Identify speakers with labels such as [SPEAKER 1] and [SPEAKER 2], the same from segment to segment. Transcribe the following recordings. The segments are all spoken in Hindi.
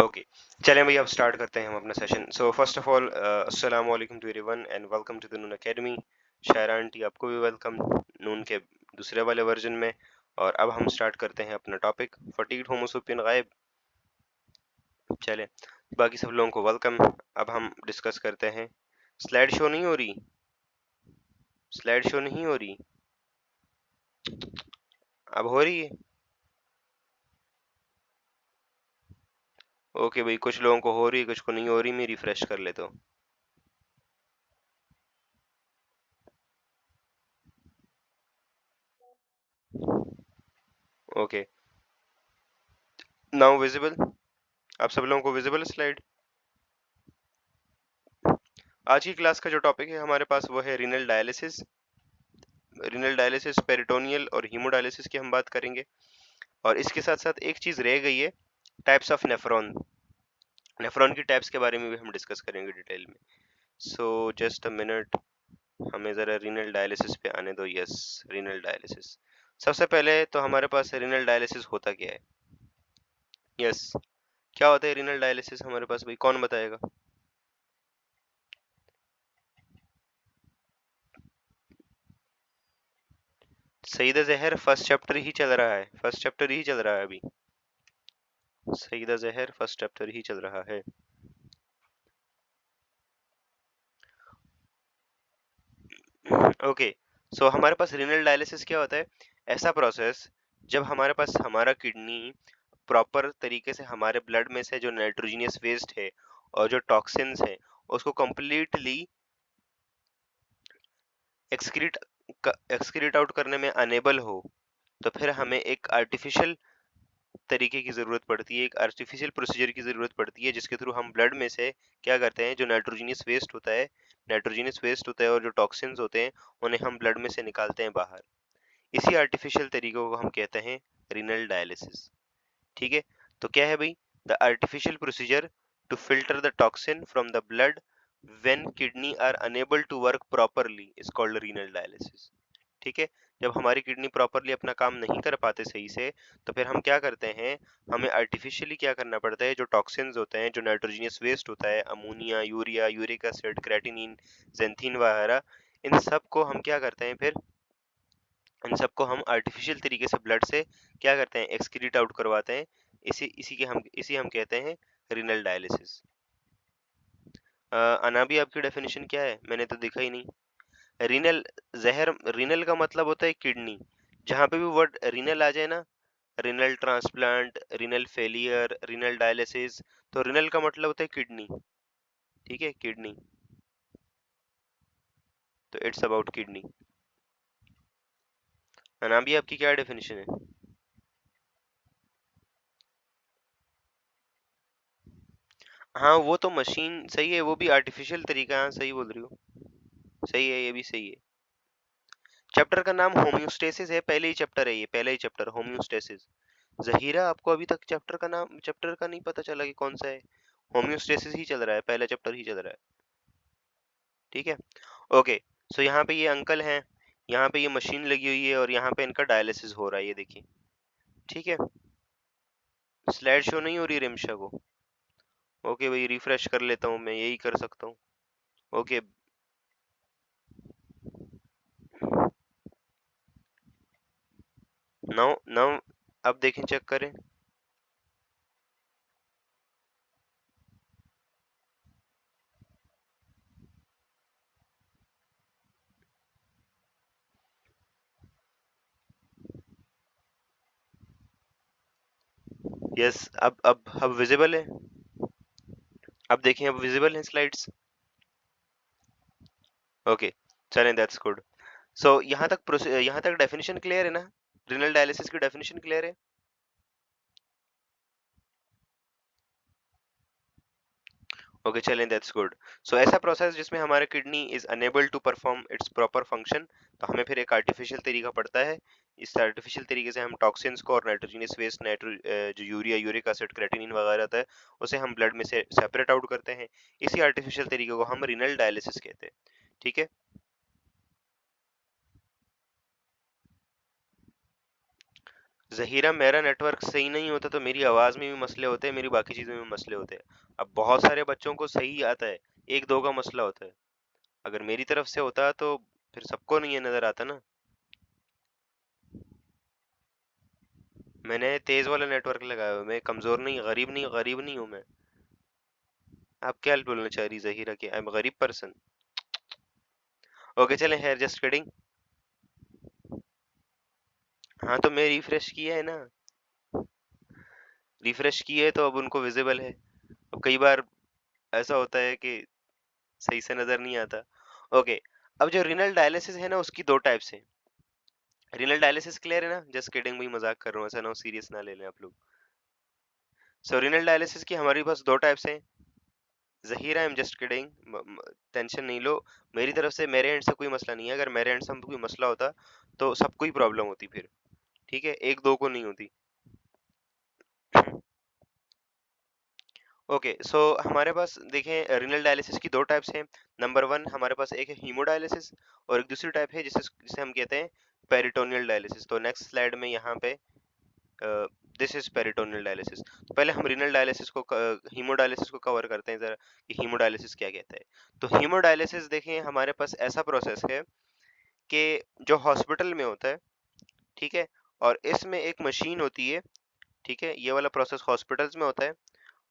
[SPEAKER 1] ओके, चलें भाई अब स्टार्ट करते हैं हम अपना session. So first of all अस्सलाम वालेकुम to everyone and welcome to the Noon academy. Shaira aunty आपको भी वेलकम नून के दूसरे वाले वर्जन में। और अब हम स्टार्ट करते हैं अपना टॉपिक फटीग होमोसैपियन गायब। चलें, बाकी सब लोगों को वेलकम। अब हम डिस्कस करते हैं। स्लाइड शो नहीं हो रही, स्लाइड शो नहीं हो रही, अब हो रही है। ओके भाई, कुछ लोगों को हो रही है, कुछ को नहीं हो रही। मैं रिफ्रेश कर लेता हूँ। Okay, now visible. आप सब लोगों को विजिबल स्लाइड। आज की क्लास का जो टॉपिक है हमारे पास वो है renal dialysis. Renal dialysis, peritoneal और हीमोडायलिसिस की हम बात करेंगे। और इसके साथ साथ एक चीज रह गई है, टाइप्स ऑफ नेफ्रॉन। नेफ्रॉन की टाइप्स के बारे में भी हम डिस्कस करेंगे डिटेल में। सो जस्ट अ मिनट, हमें जरा रीनल डायलिसिस पे आने दो। Yes, renal dialysis. सबसे पहले तो हमारे पास रीनल डायलिसिस होता क्या है। यस, क्या होता है रीनल डायलिसिस हमारे पास भाई, कौन बताएगा। सईद जहर फर्स्ट चैप्टर ही चल रहा है, फर्स्ट चैप्टर ही चल रहा है अभी। सईद जहर फर्स्ट चैप्टर ही चल रहा है। ओके, सो हमारे पास रीनल डायलिसिस क्या होता है। ऐसा प्रोसेस जब हमारे पास हमारा किडनी प्रॉपर तरीके से हमारे ब्लड में से जो नाइट्रोजनियस वेस्ट है और जो टॉक्सिन्स है उसको कंप्लीटली एक्सक्रीट एक्सक्रीट आउट करने में अनेबल हो, तो फिर हमें एक आर्टिफिशियल तरीके की ज़रूरत पड़ती है, एक आर्टिफिशियल प्रोसीजर की ज़रूरत पड़ती है, जिसके थ्रू हम ब्लड में से क्या करते हैं, जो नाइट्रोजनियस वेस्ट होता है और जो टॉक्सिन्स होते हैं उन्हें हम ब्लड में से निकालते हैं बाहर। इसी आर्टिफिशियल तरीकों को हम कहते हैं रीनल डायलिसिस। ठीक है, तो क्या है भाई, the artificial procedure to filter the toxin from the blood when kidney are unable to work properly is called renal dialysis. ठीक है, जब हमारी किडनी प्रॉपरली अपना काम नहीं कर पाते सही से, तो फिर हम क्या करते हैं, हमें आर्टिफिशियली क्या करना पड़ता है, जो टॉक्सिन्स होते हैं, जो नाइट्रोजनियस वेस्ट होता है, ammonia, urea, uric acid, creatinine, xanthine वगैरह, इन सब को हम क्या करते हैं, फिर इन सबको हम आर्टिफिशियल तरीके से ब्लड से क्या करते हैं, एक्सक्रीट आउट करवाते हैं। इसी हम कहते हैं रीनल डायलिसिस। अनाबी, आपकी डेफिनेशन क्या है, मैंने तो देखा ही नहीं। रीनल जहर, रीनल का मतलब होता है किडनी। जहां पे भी वर्ड रीनल आ जाए ना, renal transplant, renal failure, renal dialysis, तो रीनल का मतलब होता है किडनी। ठीक है, किडनी, तो इट्स अबाउट किडनी। अनाबी, आपकी क्या डेफिनेशन है। हाँ, वो तो मशीन सही है, वो भी आर्टिफिशियल तरीका है। हाँ, सही बोल रही हो, सही है, ये भी सही है। चैप्टर का नाम होम्योस्टेसिस है, पहले ही चैप्टर है ये, पहला ही चैप्टर होम्योस्टेसिस। जहीरा, आपको अभी तक चैप्टर का नहीं पता चला कि कौन सा है। होम्योस्टेसिस ही चल रहा है, पहला चैप्टर ही चल रहा है। ठीक है, ओके। सो यहाँ पे ये अंकल हैं, यहाँ पे ये मशीन लगी हुई है और यहाँ पे इनका डायलिसिस हो रहा है, ये देखिए। ठीक है, स्लाइड शो नहीं हो रही रिमशा को। ओके भाई, रिफ्रेश कर लेता हूँ, मैं यही कर सकता हूँ। ओके, नाउ नाउ अब देखें, चेक करें। यस, अब विजिबल है। अब देखें, अब विजिबल है स्लाइड्स। ओके, चलें, दैट्स गुड। सो यहाँ तक डेफिनेशन क्लियर है ना, रीनल डायलिसिस की डेफिनेशन क्लियर है। ओके, चलें, दैट्स गुड। सो ऐसा प्रोसेस जिसमें हमारा kidney is unable to perform its proper function, तो हमें फिर एक आर्टिफिशियल तरीका पड़ता है। इस आर्टिफिशियल तरीके से हम टॉक्सिन्स को और नाइट्रोजनियस वेस्ट, जो यूरिया, यूरिक एसिड, क्रेटिनिन वगैरह होता है, उसे हम ब्लड में से सेपरेट आउट करते हैं। इसी आर्टिफिशियल तरीके को हम रीनल डायलिसिस कहते हैं। ठीक है, ज़हीरा, मेरा नेटवर्क सही नहीं होता तो मेरी आवाज़ में भी मसले होते हैं, मेरी बाकी चीज़ों में भी मसले होते हैं। अब बहुत सारे बच्चों को सही आता है, 1-2 का मसला होता है। अगर मेरी तरफ से होता तो फिर सबको नहीं ये नज़र आता ना। मैंने तेज़ वाला नेटवर्क लगाया हुआ है, मैं कमज़ोर नहीं, गरीब नहीं हूँ मैं। आप क्या बोलना चाह रही ज़हीरा कि आई एम गरीब पर्सन? ओके चलें, खैर जस्ट किडिंग। हाँ, तो मैं रिफ्रेश किया है ना, रिफ्रेश किया है तो अब उनको विज़िबल है। अब कई बार ऐसा होता है कि सही से नज़र नहीं आता। ओके, अब जो रीनल डायलिसिस है ना उसकी 2 टाइप्स हैं। रीनल डायलिसिस क्लियर है ना? जस्ट किडिंग, मैं मज़ाक कर रहा हूँ, ऐसा ना हो सीरियस ना ले लें आप लोग। सो रीनल डायलिसिस की हमारे पास 2 टाइप्स हैं। Zahira, I am just kidding, tension नहीं लो। मेरी तरफ से, मेरे एंड से कोई मसला नहीं है। अगर मेरे एंड से कोई मसला होता तो सबको ही प्रॉब्लम होती फिर, ठीक है? 1-2 को नहीं होती। ओके, सो हमारे पास देखें रीनल डायलिसिस की 2 टाइप्स हैं। नंबर 1 हमारे पास एक है हीमोडायलिसिस और एक दूसरी टाइप है जिसे जिसे हम कहते हैं पेरिटोनियल डायलिसिस। तो नेक्स्ट स्लाइड में यहाँ पे दिस इज पेरिटोनियल डायलिसिस। तो पहले हम रीनल डायलिसिस को हीमोडायलिसिस को कवर करते हैं जरा कि हीमोडायलिसिस क्या कहता है। तो हीमोडायलिसिस देखें हमारे पास ऐसा प्रोसेस है कि जो हॉस्पिटल में होता है, ठीक है? और इसमें एक मशीन होती है, ठीक है? ये वाला प्रोसेस हॉस्पिटल्स में होता है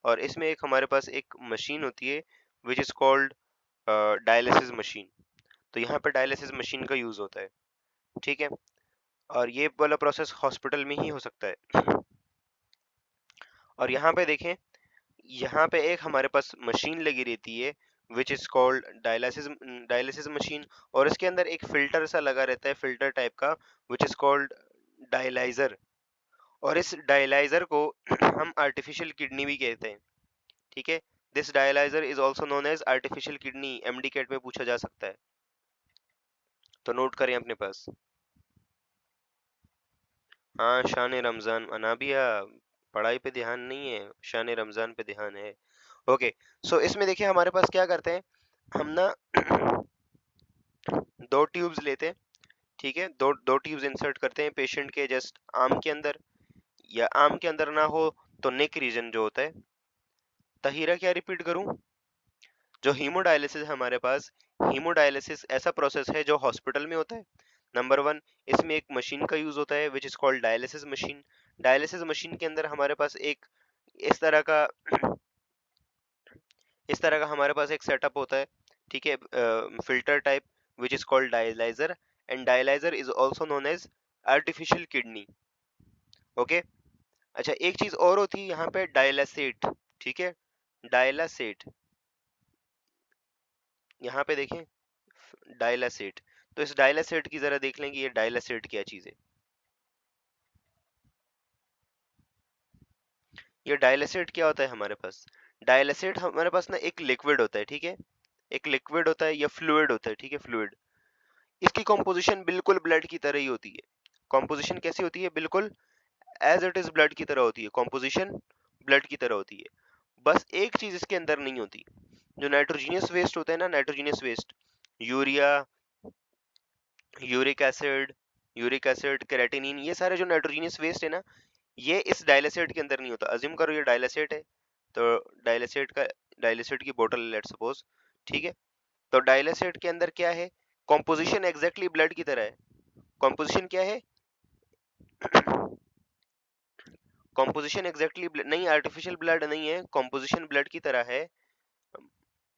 [SPEAKER 1] और इसमें एक हमारे पास एक मशीन होती है विच इज कॉल्ड डायलिसिस मशीन। तो यहाँ पे डायलिसिस मशीन का यूज होता है, ठीक है? और ये वाला प्रोसेस हॉस्पिटल में ही हो सकता है। और यहाँ पे देखें, यहाँ पे एक हमारे पास मशीन लगी रहती है विच is called dialysis dialysis machine, और इसके अंदर एक फिल्टर सा लगा रहता है, फिल्टर टाइप का, विच इज कॉल्ड डायलाइजर। और इस डायलाइजर को हम आर्टिफिशियल किडनी भी कहते हैं, ठीक है? This dialyser is also known as artificial kidney, MD CAT में पूछा जा सकता है, तो नोट करें अपने पास। हाँ, शान रमजान अनाबिया, पढ़ाई पे ध्यान नहीं है, शान रमजान पे ध्यान है। ओके, सो इसमें देखिए हमारे पास क्या करते हैं हम ना, 2 ट्यूब्स लेते हैं, ठीक है? दो ट्यूब्स इंसर्ट करते हैं पेशेंट के जस्ट आर्म के अंदर, या आर्म के अंदर ना हो तो नेक रीजन जो होता है। तहीरा क्या रिपीट करूं? जो हीमोडायलिसिस है हमारे पास, हीमोडायलिसिस ऐसा प्रोसेस है जो हॉस्पिटल में होता है। नंबर 1, इसमें एक मशीन का यूज होता है विच is called dialysis machine. Dialysis machine के अंदर हमारे पास एक इस तरह का इस तरह का हमारे पास एक सेटअप होता है, ठीक है? Filter type which is called dialyser, and dialyser is also known as artificial kidney. Okay, अच्छा एक चीज और होती है यहाँ पे, डायलासेट, ठीक है? डायलासेट, यहाँ पे देखें डायलासेट। तो इस डायलासेट की जरा देख लें कि ये डायलासेट क्या चीज है। ये डायलासेट क्या होता है हमारे पास? डायलासेट हमारे पास ना एक लिक्विड होता है, ठीक है? एक लिक्विड होता है या फ्लूइड होता है, ठीक है? फ्लूइड। इसकी कॉम्पोजिशन बिल्कुल ब्लड की तरह ही होती है। कॉम्पोजिशन कैसी होती है? बिल्कुल एज इट इज ब्लड की तरह होती है, कॉम्पोजिशन ब्लड की तरह होती है। बस एक चीज इसके अंदर नहीं होती, जो नाइट्रोजीनियस वेस्ट होता है ना, nitrogenous waste, urea, uric acid, creatinine, ये सारे जो नाइट्रोजीनियस वेस्ट है ना, ये इस डायलासेट के अंदर नहीं होता। अज्यूम करो ये डायलासेट है, तो डायलासेट की बोतल लेट्स सपोज, ठीक है? तो डायलासेट के अंदर क्या है? कॉम्पोजिशन एग्जैक्टली ब्लड की तरह है। कॉम्पोजिशन क्या है? कॉम्पोजिशन एग्जैक्टली नहीं, आर्टिफिशियल ब्लड नहीं है, कॉम्पोजिशन ब्लड की तरह है।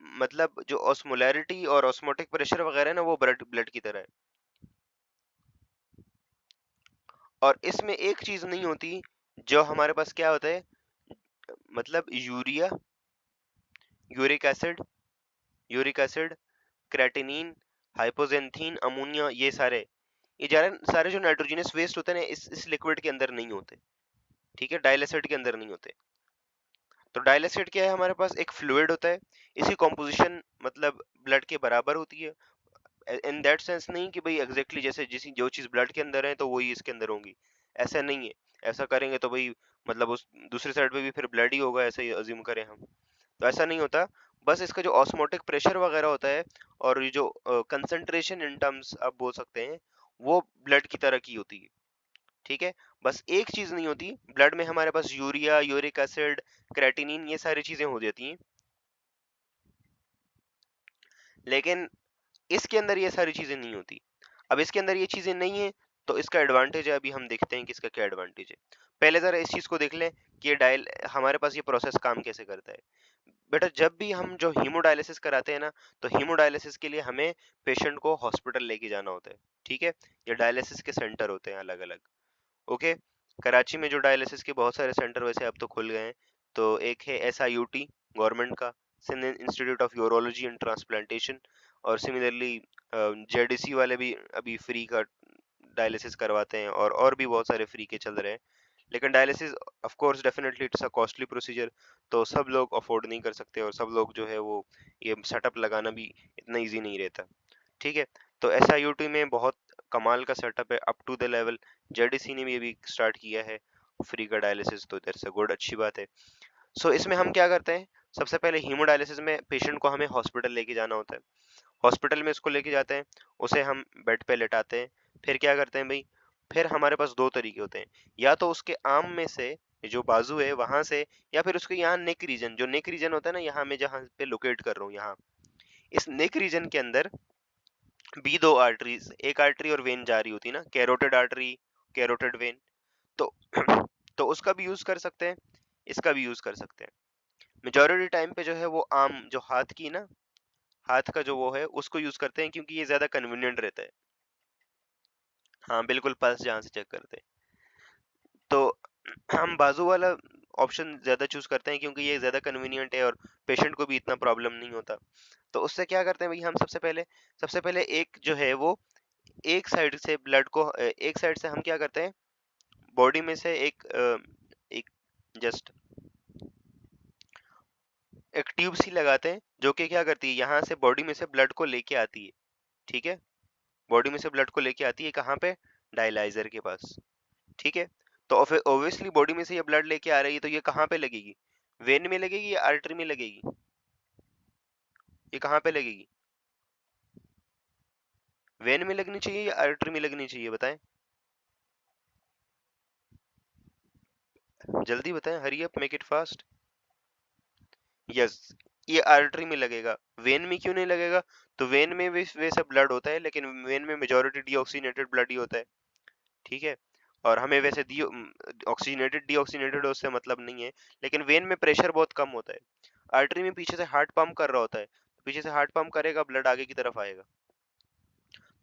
[SPEAKER 1] मतलब जो ऑस्मोलैरिटी और ऑस्मोटिक प्रेशर वगैरह है ना, वो ब्लड ब्लड की तरह है। और इसमें एक चीज नहीं होती जो हमारे पास क्या होता है, मतलब urea, uric acid, creatinine, हाइपोजेंथीन, ammonia, ये सारे, ये सारे जो नाइट्रोजनस वेस्ट होते हैं ना, इस लिक्विड के अंदर नहीं होते, ठीक है? डायलासेट के अंदर नहीं होते। तो डायलासेट क्या है? हमारे पास एक फ्लूइड होता है, इसकी कॉम्पोजिशन मतलब ब्लड के बराबर होती है। इन दैट सेंस नहीं कि भाई एग्जैक्टली जैसे जिस जो चीज ब्लड के अंदर है तो वही इसके अंदर होंगी, ऐसा नहीं है। ऐसा करेंगे तो भाई मतलब उस दूसरी साइड पे भी फिर ब्लड ही होगा, ऐसे ही अज्यूम करें हम, तो ऐसा नहीं होता। बस इसका जो ऑस्मोटिक प्रेशर वगैरह होता है और ये जो कंसंट्रेशन इन टर्म्स आप बोल सकते हैं, वो ब्लड की तरह की होती है, ठीक है? बस एक चीज नहीं होती, ब्लड में हमारे पास यूरिया, यूरिक एसिड, क्रेटिनिन, ये सारी चीजें हो जाती हैं, लेकिन इसके अंदर ये सारी चीजें नहीं होती। अब इसके अंदर ये चीजें नहीं है, तो इसका एडवांटेज है, अभी हम देखते हैं कि इसका क्या एडवांटेज है। पहले जरा इस चीज को देख लें कि ये डायल हमारे पास ये प्रोसेस काम कैसे करता है। बेटा जब भी हम जो हीमोडायलिसिस कराते हैं ना, तो हीमोडायलिसिस के लिए हमें पेशेंट को हॉस्पिटल लेके जाना होता है, ठीक है। ये डायलिसिस के सेंटर होते हैं अलग अलग, ओके। कराची में जो डायलिसिस के बहुत सारे सेंटर वैसे अब तो खुल गए हैं। तो एक है SIUT गवर्नमेंट का, Sindh institute of urology and transplantation, और सिमिलरली JDC वाले भी अभी फ्री का डायलिसिस करवाते हैं, और भी बहुत सारे फ्री के चल रहे हैं। लेकिन dialysis of course definitely it's a costly procedure, तो सब लोग अफोर्ड नहीं कर सकते, और सब लोग जो है वो ये सेटअप लगाना भी इतना इजी नहीं रहता, ठीक है। तो SIUT में बहुत कमाल का सेटअप है, up to the level. JDC ने भी अभी स्टार्ट किया है फ्री का डायलिसिस, तो दैट्स अ गुड, अच्छी बात है। सो इसमें हम क्या करते हैं, सबसे पहले हीमोडायलिसिस में पेशेंट को हमें हॉस्पिटल लेके जाना होता है। हॉस्पिटल में इसको लेके जाते हैं, उसे हम बेड पे लेटाते हैं। फिर क्या करते हैं भाई, फिर हमारे पास दो तरीके होते हैं, या तो उसके आर्म में से, जो बाजू है वहां से, या फिर उसके यहाँ नेक रीजन, जो नेक रीजन होता है ना, यहाँ मैं जहाँ पे लोकेट कर रहा हूँ, यहाँ इस नेक रीजन के अंदर भी दो आर्टरीज, एक आर्टरी और वेन जा रही होती है ना, कैरोटिड आर्टरी, कैरोटिड वेन। तो तो उसका भी यूज कर सकते हैं, इसका भी यूज कर सकते हैं। मेजोरिटी टाइम पे जो है वो आम, जो हाथ की ना, हाथ का जो वो है उसको यूज करते हैं, क्योंकि ये ज्यादा कन्वीनियंट रहता है। हाँ बिल्कुल, पल्स जहाँ से चेक करते हैं। तो हम बाजू वाला ऑप्शन ज्यादा चूज करते हैं, क्योंकि ये ज्यादा कन्वीनियंट है और पेशेंट को भी इतना प्रॉब्लम नहीं होता। तो उससे क्या करते हैं भाई, हम सबसे पहले एक जो है वो, एक साइड से ब्लड को, एक साइड से हम क्या करते हैं, बॉडी में से एक जस्ट एक ट्यूब सी लगाते हैं, जो कि क्या करती है, यहाँ से बॉडी में से ब्लड को लेके आती है, ठीक है। बॉडी में से ब्लड को लेके आती है कहाँ पे, डायलाइजर के पास, ठीक है। तो फिर ऑब्वियसली बॉडी में से ये ब्लड लेके आ रही है, तो ये कहाँ पे लगेगी, वेन में लगेगी या आर्टरी में लगेगी, ये कहाँ पे लगेगी, वेन में लगनी चाहिए या आर्टरी में लगनी चाहिए, बताएं जल्दी बताएं, hurry up, make it fast. Yes, ये आर्टरी में लगेगा, वेन में क्यों नहीं लगेगा, तो वेन में भी वैसे ब्लड होता है, लेकिन वेन में मेजोरिटी डीऑक्सीनेटेड ब्लड ही होता है, ठीक है। और हमें वैसे डी ऑक्सीजनेटेड डीऑक्सीनेटेड उससे मतलब नहीं है, लेकिन वेन में प्रेशर बहुत कम होता है। आर्टरी में पीछे से हार्ट पंप कर रहा होता है, पीछे से हार्ट पंप करेगा, ब्लड आगे की तरफ आएगा।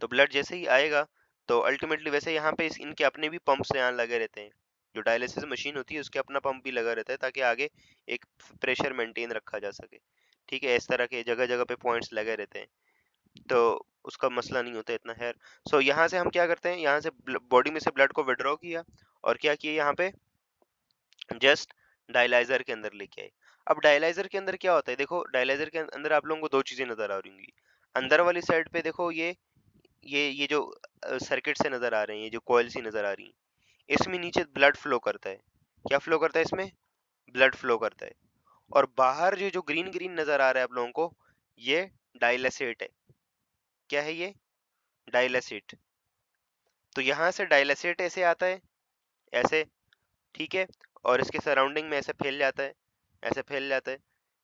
[SPEAKER 1] तो ब्लड जैसे ही आएगा, तो अल्टीमेटली वैसे यहाँ पे इनके अपने भी पंप्स यहाँ लगे रहते हैं, जो डायलिसिस मशीन होती है उसके अपना पंप भी लगा रहता है, ताकि आगे एक प्रेशर मेंटेन रखा जा सके, ठीक है। इस तरह के जगह जगह पे पॉइंट्स लगे रहते हैं, तो उसका मसला नहीं होता इतना। खैर, सो यहाँ से हम क्या करते हैं, यहाँ से बॉडी में से ब्लड को विड्रॉ किया, और क्या किया यहाँ पे, जस्ट डायलाइजर के अंदर लेके आए। अब डायलाइजर के अंदर क्या होता है, देखो डायलाइजर के अंदर आप लोगों को दो चीजें नजर आ रही होंगी। अंदर वाली साइड पे देखो, ये जो सर्किट से नजर आ रहे हैं, ये जो कॉइल सी नजर आ रही है, इसमें नीचे ब्लड फ्लो करता है। क्या फ्लो करता है इसमें, ब्लड फ्लो करता है। और बाहर जो जो ग्रीन ग्रीन नजर आ रहा है आप लोगों को, ये डायलासेट है। क्या है ये, डायलासेट। तो यहाँ से डायलासेट ऐसे आता है, ऐसे, ठीक है। और इसके सराउंडिंग में ऐसे फैल जाता है, ऐसे फैल जाता है,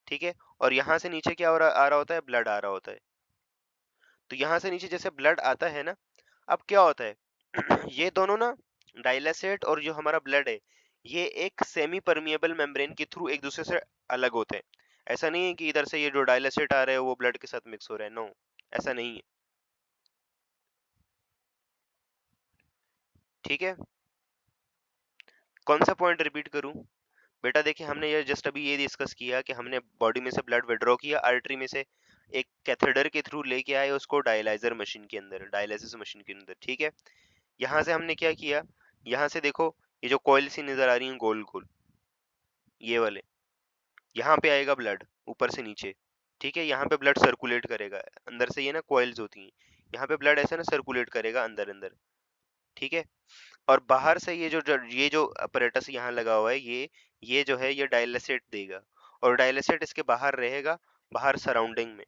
[SPEAKER 1] ठीक है। और यहाँ से नीचे क्या आ रहा होता है, ब्लड आ रहा होता है। तो यहाँ से नीचे जैसे ब्लड आता है ना, अब क्या होता है ये दोनों ना, डायलासेट और जो हमारा ब्लड है, ये एक सेमी परमिएबल मेम्ब्रेन के थ्रू एक दूसरे से अलग होते हैं। ऐसा नहीं है कि इधर से ये जो डायलासेट आ रहा है वो ब्लड के साथ मिक्स हो रहा है, नो, ऐसा नहीं है, ठीक है। कौन सा पॉइंट रिपीट करूं, बेटा देखिए, हमने ये जस्ट अभी ये डिस्कस किया कि हमने बॉडी में से ब्लड विड्रॉ किया, आर्टरी में से एक कैथेटर के थ्रू लेके आए उसको डायलाइजर मशीन के अंदर, डायलिसिस मशीन के अंदर, ठीक है। यहाँ से हमने क्या किया, यहाँ से देखो, ये जो कॉइल सी नजर आ रही है गोल गोल, ये वाले, यहाँ पे आएगा ब्लड ऊपर से नीचे, ठीक है। यहाँ पे ब्लड सर्कुलेट करेगा अंदर से, ये ना कॉइल्स होती हैं, यहाँ पे ब्लड ऐसे ना सर्कुलेट करेगा अंदर अंदर, ठीक है। और बाहर से ये जो अपरेटस यहाँ लगा हुआ है, ये जो है ये डायलिसेट देगा, और डायलिसेट इसके बाहर रहेगा, बाहर सराउंडिंग में,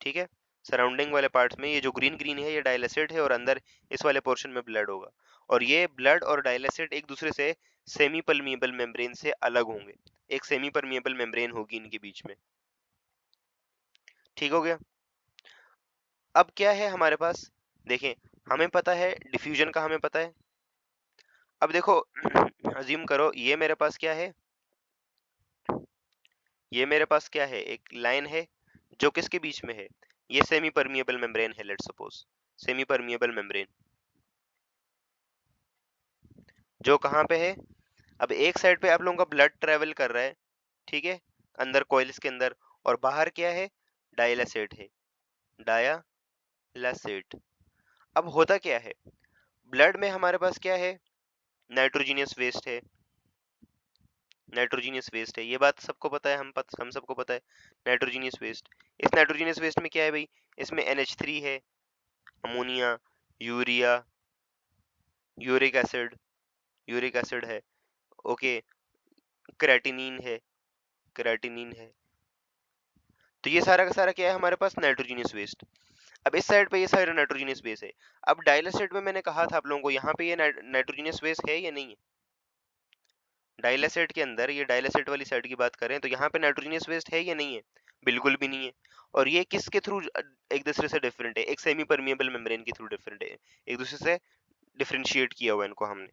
[SPEAKER 1] ठीक है। सराउंडिंग वाले पार्ट्स में ये जो ग्रीन ग्रीन है ये डायलेसिड है और अंदर इस वाले पोर्शन में ब्लड होगा, और ये ब्लड और डायलेसिड एक दूसरे से सेमी परमिएबल मेम्ब्रेन से अलग होंगे। एक सेमी परमिएबल मेम्ब्रेन होगी इनके बीच में। ठीक हो गया। अब क्या है हमारे पास, देखें, हमें पता है डिफ्यूजन का, हमें पता है। अब देखो अज्यूम करो ये मेरे पास क्या है, ये मेरे पास क्या है, एक लाइन है जो किसके बीच में है, ये सेमी परमिएबल मेम्ब्रेन है, let's suppose semi permeable membrane जो कहाँ पे है, अब एक साइड पे आप लोगों का ब्लड ट्रेवल कर रहा है, ठीक है, अंदर कॉइल्स के अंदर, और बाहर क्या है, डायलासेट है, डायलासेट। अब होता क्या है, ब्लड में हमारे पास क्या है, नाइट्रोजीनियस वेस्ट है, नाइट्रोजीनियस वेस्ट है, ये बात सबको पता है, हम सबको पता है नाइट्रोजीनियस वेस्ट। इस नाइट्रोजीनियस वेस्ट में क्या है भाई, इसमें NH3 है, अमोनिया, यूरिया, यूरिक एसिड है, ओके, क्रेटिनिन है, क्रेटिनिन है। तो ये सारा का सारा क्या है हमारे पास, नाइट्रोजीनियस वेस्ट। अब इस साइड पे ये सारा नाइट्रोजीनियस बेस है। अब डायलासेट में मैंने कहा था आप लोगों को, यहाँ पे ये नाइट्रोजीनियस बेस है या नहीं है, डायलासेट के अंदर, ये डायलासेट वाली साइड की बात करें तो यहाँ पे नाइट्रोजीनियस वेस्ट है या नहीं है, बिल्कुल भी नहीं है। और ये किसके थ्रू एक दूसरे से डिफरेंट है, एक सेमी परमिएबल मेम्ब्रेन के थ्रू डिफरेंट है, एक दूसरे से डिफरेंशिएट किया हुआ इनको हमने।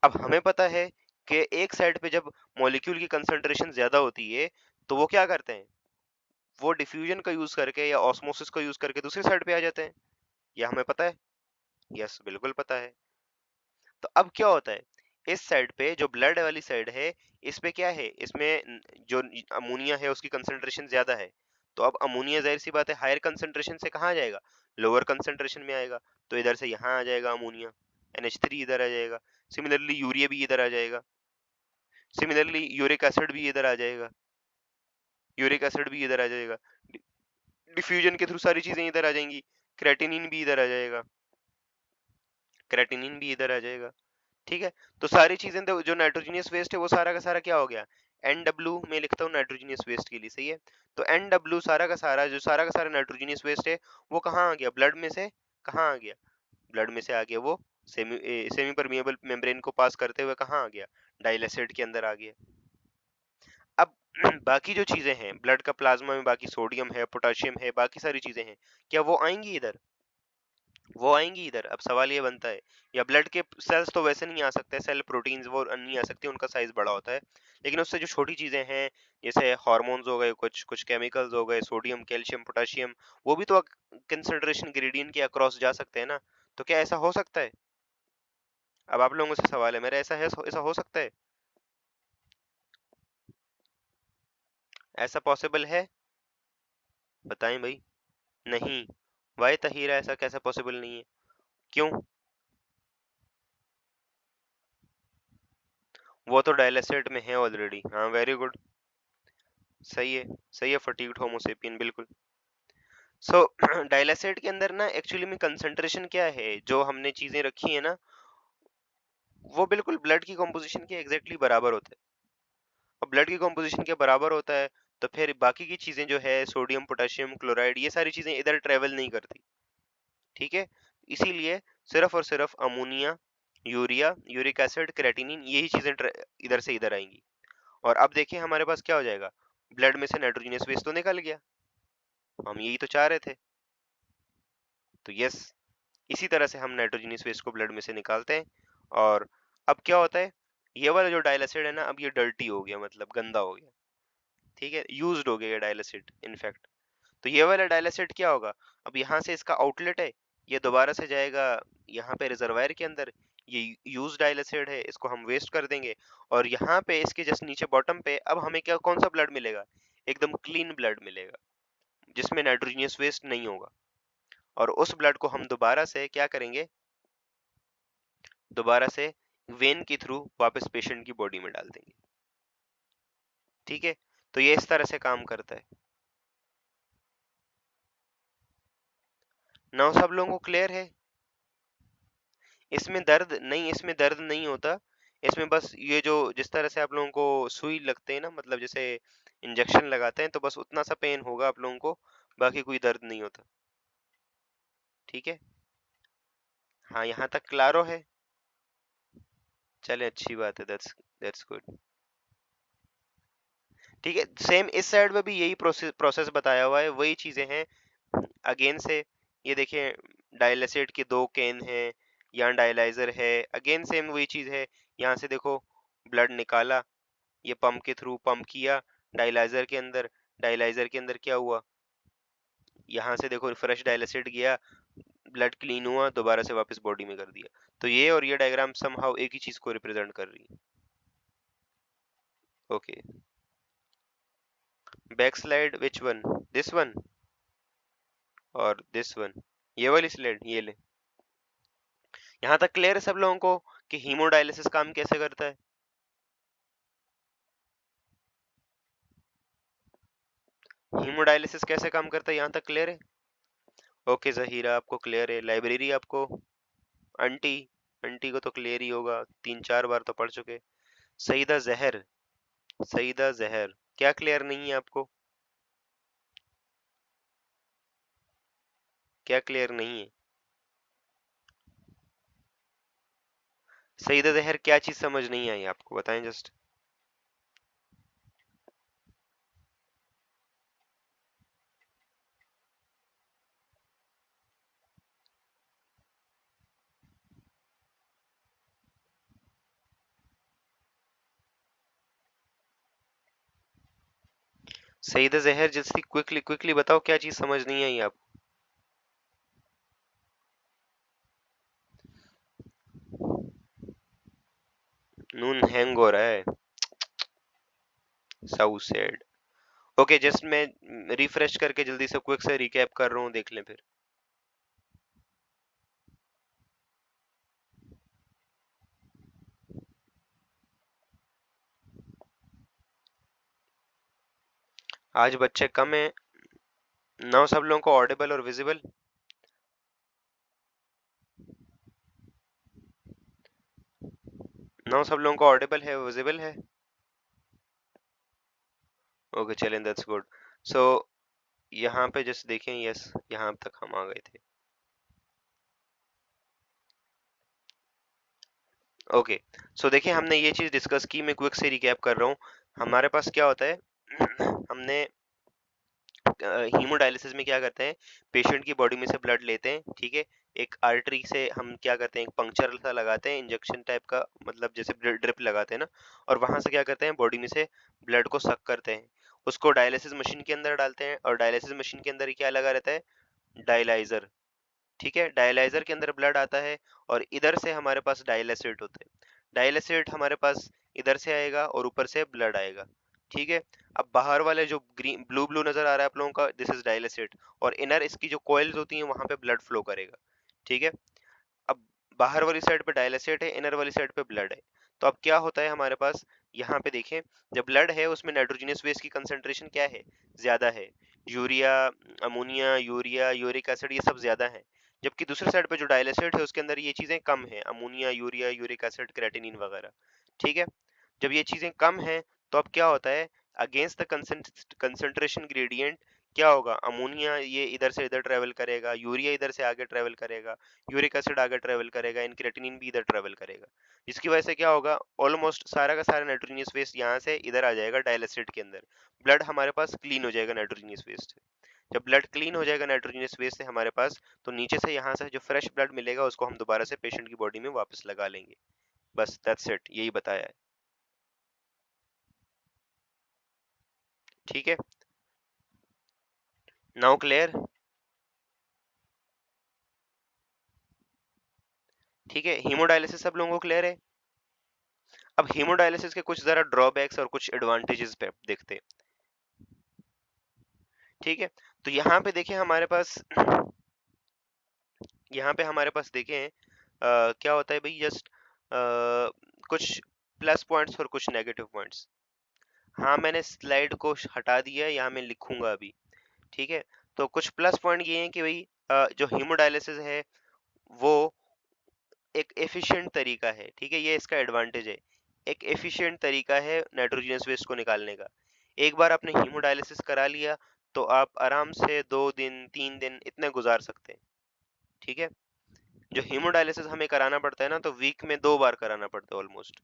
[SPEAKER 1] अब हमें पता है कि एक साइड पे जब मॉलिक्यूल की कंसंट्रेशन ज्यादा होती है तो वो क्या करते हैं, वो डिफ्यूजन का यूज करके या ऑस्मोसिस का यूज करके दूसरी साइड पे आ जाते हैं, यह हमें पता है, यस बिल्कुल पता है। तो अब क्या होता है, इस साइड पे जो ब्लड वाली साइड है, इस पे क्या है, इसमें जो अमोनिया है उसकी कंसंट्रेशन ज्यादा है, तो अब अमोनिया जाहिर सी बात है हायर कंसंट्रेशन से कहाँ जाएगा, लोअर कंसंट्रेशन में आएगा, तो इधर से यहाँ आ जाएगा अमोनिया, NH3 इधर आ जाएगा, सिमिलरली यूरिया भी इधर आ जाएगा, सिमिलरली यूरिक एसिड भी इधर आ जाएगा, यूरिक एसिड भी इधर आ जाएगा, डिफ्यूजन के थ्रू सारी चीजें इधर आ जाएंगी, क्रेटिनिन भी इधर आ जाएगा, क्रेटिनिन भी इधर आ जाएगा। ठीक है, तो सारी चीजें तो जो नाइट्रोजीनियस वेस्ट है वो सारा का सारा क्या हो गया, NW में लिखता हूँ नाइट्रोजीनियस वेस्ट के लिए, सही है। तो NW सारा का सारा, जो सारा का सारा नाइट्रोजीनियस वेस्ट है वो कहाँ आ गया, ब्लड में से कहाँ आ गया, ब्लड में से आ गया वो सेमी परमिएबल मेम्ब्रेन को पास करते हुए कहाँ आ गया, डायलासेट के अंदर आ गया। अब बाकी जो चीजें हैं ब्लड का प्लाज्मा में, बाकी सोडियम है, पोटाशियम है, बाकी सारी चीजें हैं, क्या वो आएंगी इधर, वो आएंगी इधर। अब सवाल ये बनता है, या ब्लड के सेल्स तो वैसे नहीं आ सकते, सेल प्रोटीन्स वो नहीं आ सकते, उनका साइज बड़ा होता है, लेकिन उससे जो छोटी चीजें हैं जैसे हार्मोन्स हो गए, कुछ कुछ केमिकल्स हो गए, सोडियम, कैल्शियम, पोटाशियम, वो भी तो कंसंट्रेशन ग्रेडियंट के अक्रॉस जा सकते हैं ना, तो क्या ऐसा हो सकता है, अब आप लोगों से सवाल है मेरा, ऐसा है, ऐसा हो सकता है, ऐसा पॉसिबल है, बताएं भाई। नहीं, वाई तहीरा ऐसा कैसा पॉसिबल नहीं है, क्यों, वो तो डायलिसिट में है ऑलरेडी, हाँ वेरी गुड, सही है, सही है, फटीग्ड होमो सेपियन बिल्कुल। सो डायलासेट के अंदर ना एक्चुअली में कंसंट्रेशन क्या है, जो हमने चीजें रखी है ना, वो बिल्कुल ब्लड की कॉम्पोजिशन के एग्जैक्टली बराबर होता है। अब ब्लड की कॉम्पोजिशन के बराबर होता है तो फिर बाकी की चीजें जो है सोडियम, पोटेशियम क्लोराइड, ये सारी चीजें इधर ट्रेवल नहीं करती, ठीक है। इसीलिए सिर्फ और सिर्फ ammonia, urea, uric acid, creatinine, यही चीजें इधर से इधर आएंगी। और अब देखिए हमारे पास क्या हो जाएगा, ब्लड में से नाइट्रोजनियस वेस्ट तो निकल गया, हम यही तो चाह रहे थे। तो यस, इसी तरह से हम नाइट्रोजनियस वेस्ट को ब्लड में से निकालते हैं। और अब क्या होता है, ये वाला जो डाइल एसिड है ना, अब ये डर्टी हो गया, मतलब गंदा हो गया, ठीक है, यूज्ड हो गया ये डाइल एसिड इनफैक्ट। तो ये वाला डाइल एसिड क्या होगा, अब यहाँ से इसका आउटलेट है, ये दोबारा से जाएगा यहाँ पे रिजर्वायर के अंदर, ये यूज डाइल एसिड है, इसको हम वेस्ट कर देंगे, और यहाँ पे इसके जस्ट नीचे बॉटम पे अब हमें क्या, कौन सा ब्लड मिलेगा, एकदम क्लीन ब्लड मिलेगा जिसमें नाइट्रोजनियस वेस्ट नहीं होगा। और उस ब्लड को हम दोबारा से क्या करेंगे, दोबारा से वेन के थ्रू वापस पेशेंट की बॉडी में डाल देंगे, ठीक है। तो ये इस तरह से काम करता है। नाउ सब लोगों को क्लियर है, इसमें दर्द नहीं होता, इसमें बस ये जो जिस तरह से आप लोगों को सुई लगते हैं ना, मतलब जैसे इंजेक्शन लगाते हैं, तो बस उतना सा पेन होगा आप लोगों को, बाकी कोई दर्द नहीं होता। ठीक है, हाँ यहाँ तक क्लारो है। चले अच्छी बात है, दैट्स दैट्स गुड। ठीक है, सेम इस साइड में भी यही प्रोसेस प्रोसेस बताया हुआ है, वही चीजें हैं। अगेन से ये देखिए, डायलिसिट के दो केन हैं, यहाँ डायलाइजर है, अगेन सेम वही चीज है। यहाँ से देखो ब्लड निकाला, ये पंप के थ्रू पंप किया डायलाइजर के अंदर, डायलाइजर के अंदर क्या हुआ, यहाँ से देखो फ्रेश डायलिसिट गया, ब्लड क्लीन हुआ, दोबारा से वापस बॉडी में कर दिया। तो ये और ये डायग्राम समहाउ एक ही चीज को रिप्रेजेंट कर रही है। Okay, back slide which one, this one और दिस वन, ये वाली स्लाइड ये ले। यहाँ तक क्लियर है सब लोगों को कि हीमोडायलिसिस काम कैसे करता है? हीमोडायलिसिस कैसे काम करता है यहाँ तक क्लियर है? ओके जहीरा आपको क्लियर है, लाइब्रेरी आपको, आंटी आंटी को तो क्लियर ही होगा, 3-4 बार तो पढ़ चुके। सईदा जहर, सईदा जहर क्या क्लियर नहीं है आपको? क्या क्लियर नहीं है? सईदा जहर क्या चीज समझ नहीं आई आपको, बताएं जस्ट। सईदा जहर जल्दी क्विकली क्विकली बताओ, क्या चीज समझ नहीं आई आपको? नून हैंग हो रहा है, सो सैड। ओके जस्ट मैं रिफ्रेश करके जल्दी से क्विक से रिकैप कर रहा हूँ, देख लें फिर। आज बच्चे कम है, नाउ सब लोगों को ऑडिबल और विजिबल? नाउ सब लोगों को ऑडिबल है, विजिबल है? ओके चलें, दैट्स गुड। सो यहाँ पे जस्ट देखें, यस यहाँ तक हम आ गए थे। ओके सो देखिए, हमने ये चीज डिस्कस की, मैं क्विक से रिकैप कर रहा हूँ। हमारे पास क्या होता है हमने हीमोडायलिसिस में क्या करते हैं, पेशेंट की बॉडी में से ब्लड लेते हैं, ठीक है, एक आर्टरी से हम क्या करते हैं, एक पंक्चर सा लगाते हैं, इंजेक्शन टाइप का, मतलब जैसे ड्रिप लगाते हैं ना, और वहां से क्या करते हैं, बॉडी में से ब्लड को सक करते हैं, उसको डायलिसिस मशीन के अंदर डालते हैं, और डायलिसिस मशीन के अंदर क्या लगा रहता है, डायलाइजर। ठीक है, डायलाइजर के अंदर ब्लड आता है, और इधर से हमारे पास डायलिसिट होते हैं, डायलिसिट हमारे पास इधर से आएगा और ऊपर से ब्लड आएगा। ठीक है, अब बाहर वाले जो ग्रीन ब्लू ब्लू नजर आ रहा है आप लोगों का, दिस इज डायलिसिट, और इनर इसकी जो कॉइल्स होती हैं वहां पे ब्लड फ्लो करेगा। ठीक है, अब बाहर वाली साइड पे डायलिसिट है, इनर वाली साइड पे ब्लड है। तो अब क्या होता है हमारे पास, यहाँ पे देखें, जब ब्लड है उसमें नाइट्रोजनस वेस्ट की कंसंट्रेशन क्या है, ज्यादा है, urea, ammonia, urea, uric acid, ये सब ज्यादा है। जबकि दूसरे साइड पे जो डायलिसिट है उसके अंदर ये चीजें कम है, ammonia, urea, uric acid, creatinine वगैरह। ठीक है, जब ये चीजें कम हैं तो अब क्या होता है, अगेंस्ट द कंसंट्रेशन ग्रेडियंट क्या होगा, अमोनिया ये इधर से इधर ट्रेवल करेगा, यूरिया इधर से आगे ट्रेवल करेगा, यूरिक एसिड आगे ट्रेवल करेगा, एंड क्रेटिनिन भी इधर ट्रेवल करेगा, जिसकी वजह से क्या होगा, ऑलमोस्ट सारा का सारा नाइट्रोजनियस वेस्ट यहाँ से इधर आ जाएगा डायलिसिट के अंदर, ब्लड हमारे पास क्लीन हो जाएगा नाइट्रोजनियस वेस्ट से। जब ब्लड क्लीन हो जाएगा नाइट्रोजनियस वेस्ट से हमारे पास, तो नीचे से यहाँ से जो फ्रेश ब्लड मिलेगा उसको हम दोबारा से पेशेंट की बॉडी में वापस लगा लेंगे। बस दैट्स इट, यही बताया है। ठीक है, नाउ क्लियर? ठीक है, हीमोडायलिसिस सब लोगों को क्लियर है? अब हीमोडायलिसिस के कुछ जरा ड्रॉबैक्स और कुछ एडवांटेजेस पे देखते हैं। ठीक है, तो यहाँ पे देखें हमारे पास, यहाँ पे हमारे पास देखें क्या होता है भाई, जस्ट कुछ प्लस पॉइंट्स और कुछ नेगेटिव पॉइंट्स। हाँ मैंने स्लाइड को हटा दिया है, यहाँ मैं लिखूंगा अभी। ठीक है, तो कुछ प्लस पॉइंट ये हैं कि भाई जो हीमोडायलिसिस है वो एक एफिशिएंट तरीका है। ठीक है, ये इसका एडवांटेज है, एक एफिशिएंट तरीका है नाइट्रोजनस वेस्ट को निकालने का। एक बार आपने हीमोडायलिसिस करा लिया तो आप आराम से 2 दिन 3 दिन इतने गुजार सकते हैं। ठीक है, जो हीमोडायलिसिस हमें कराना पड़ता है ना, तो वीक में 2 बार कराना पड़ता है ऑलमोस्ट।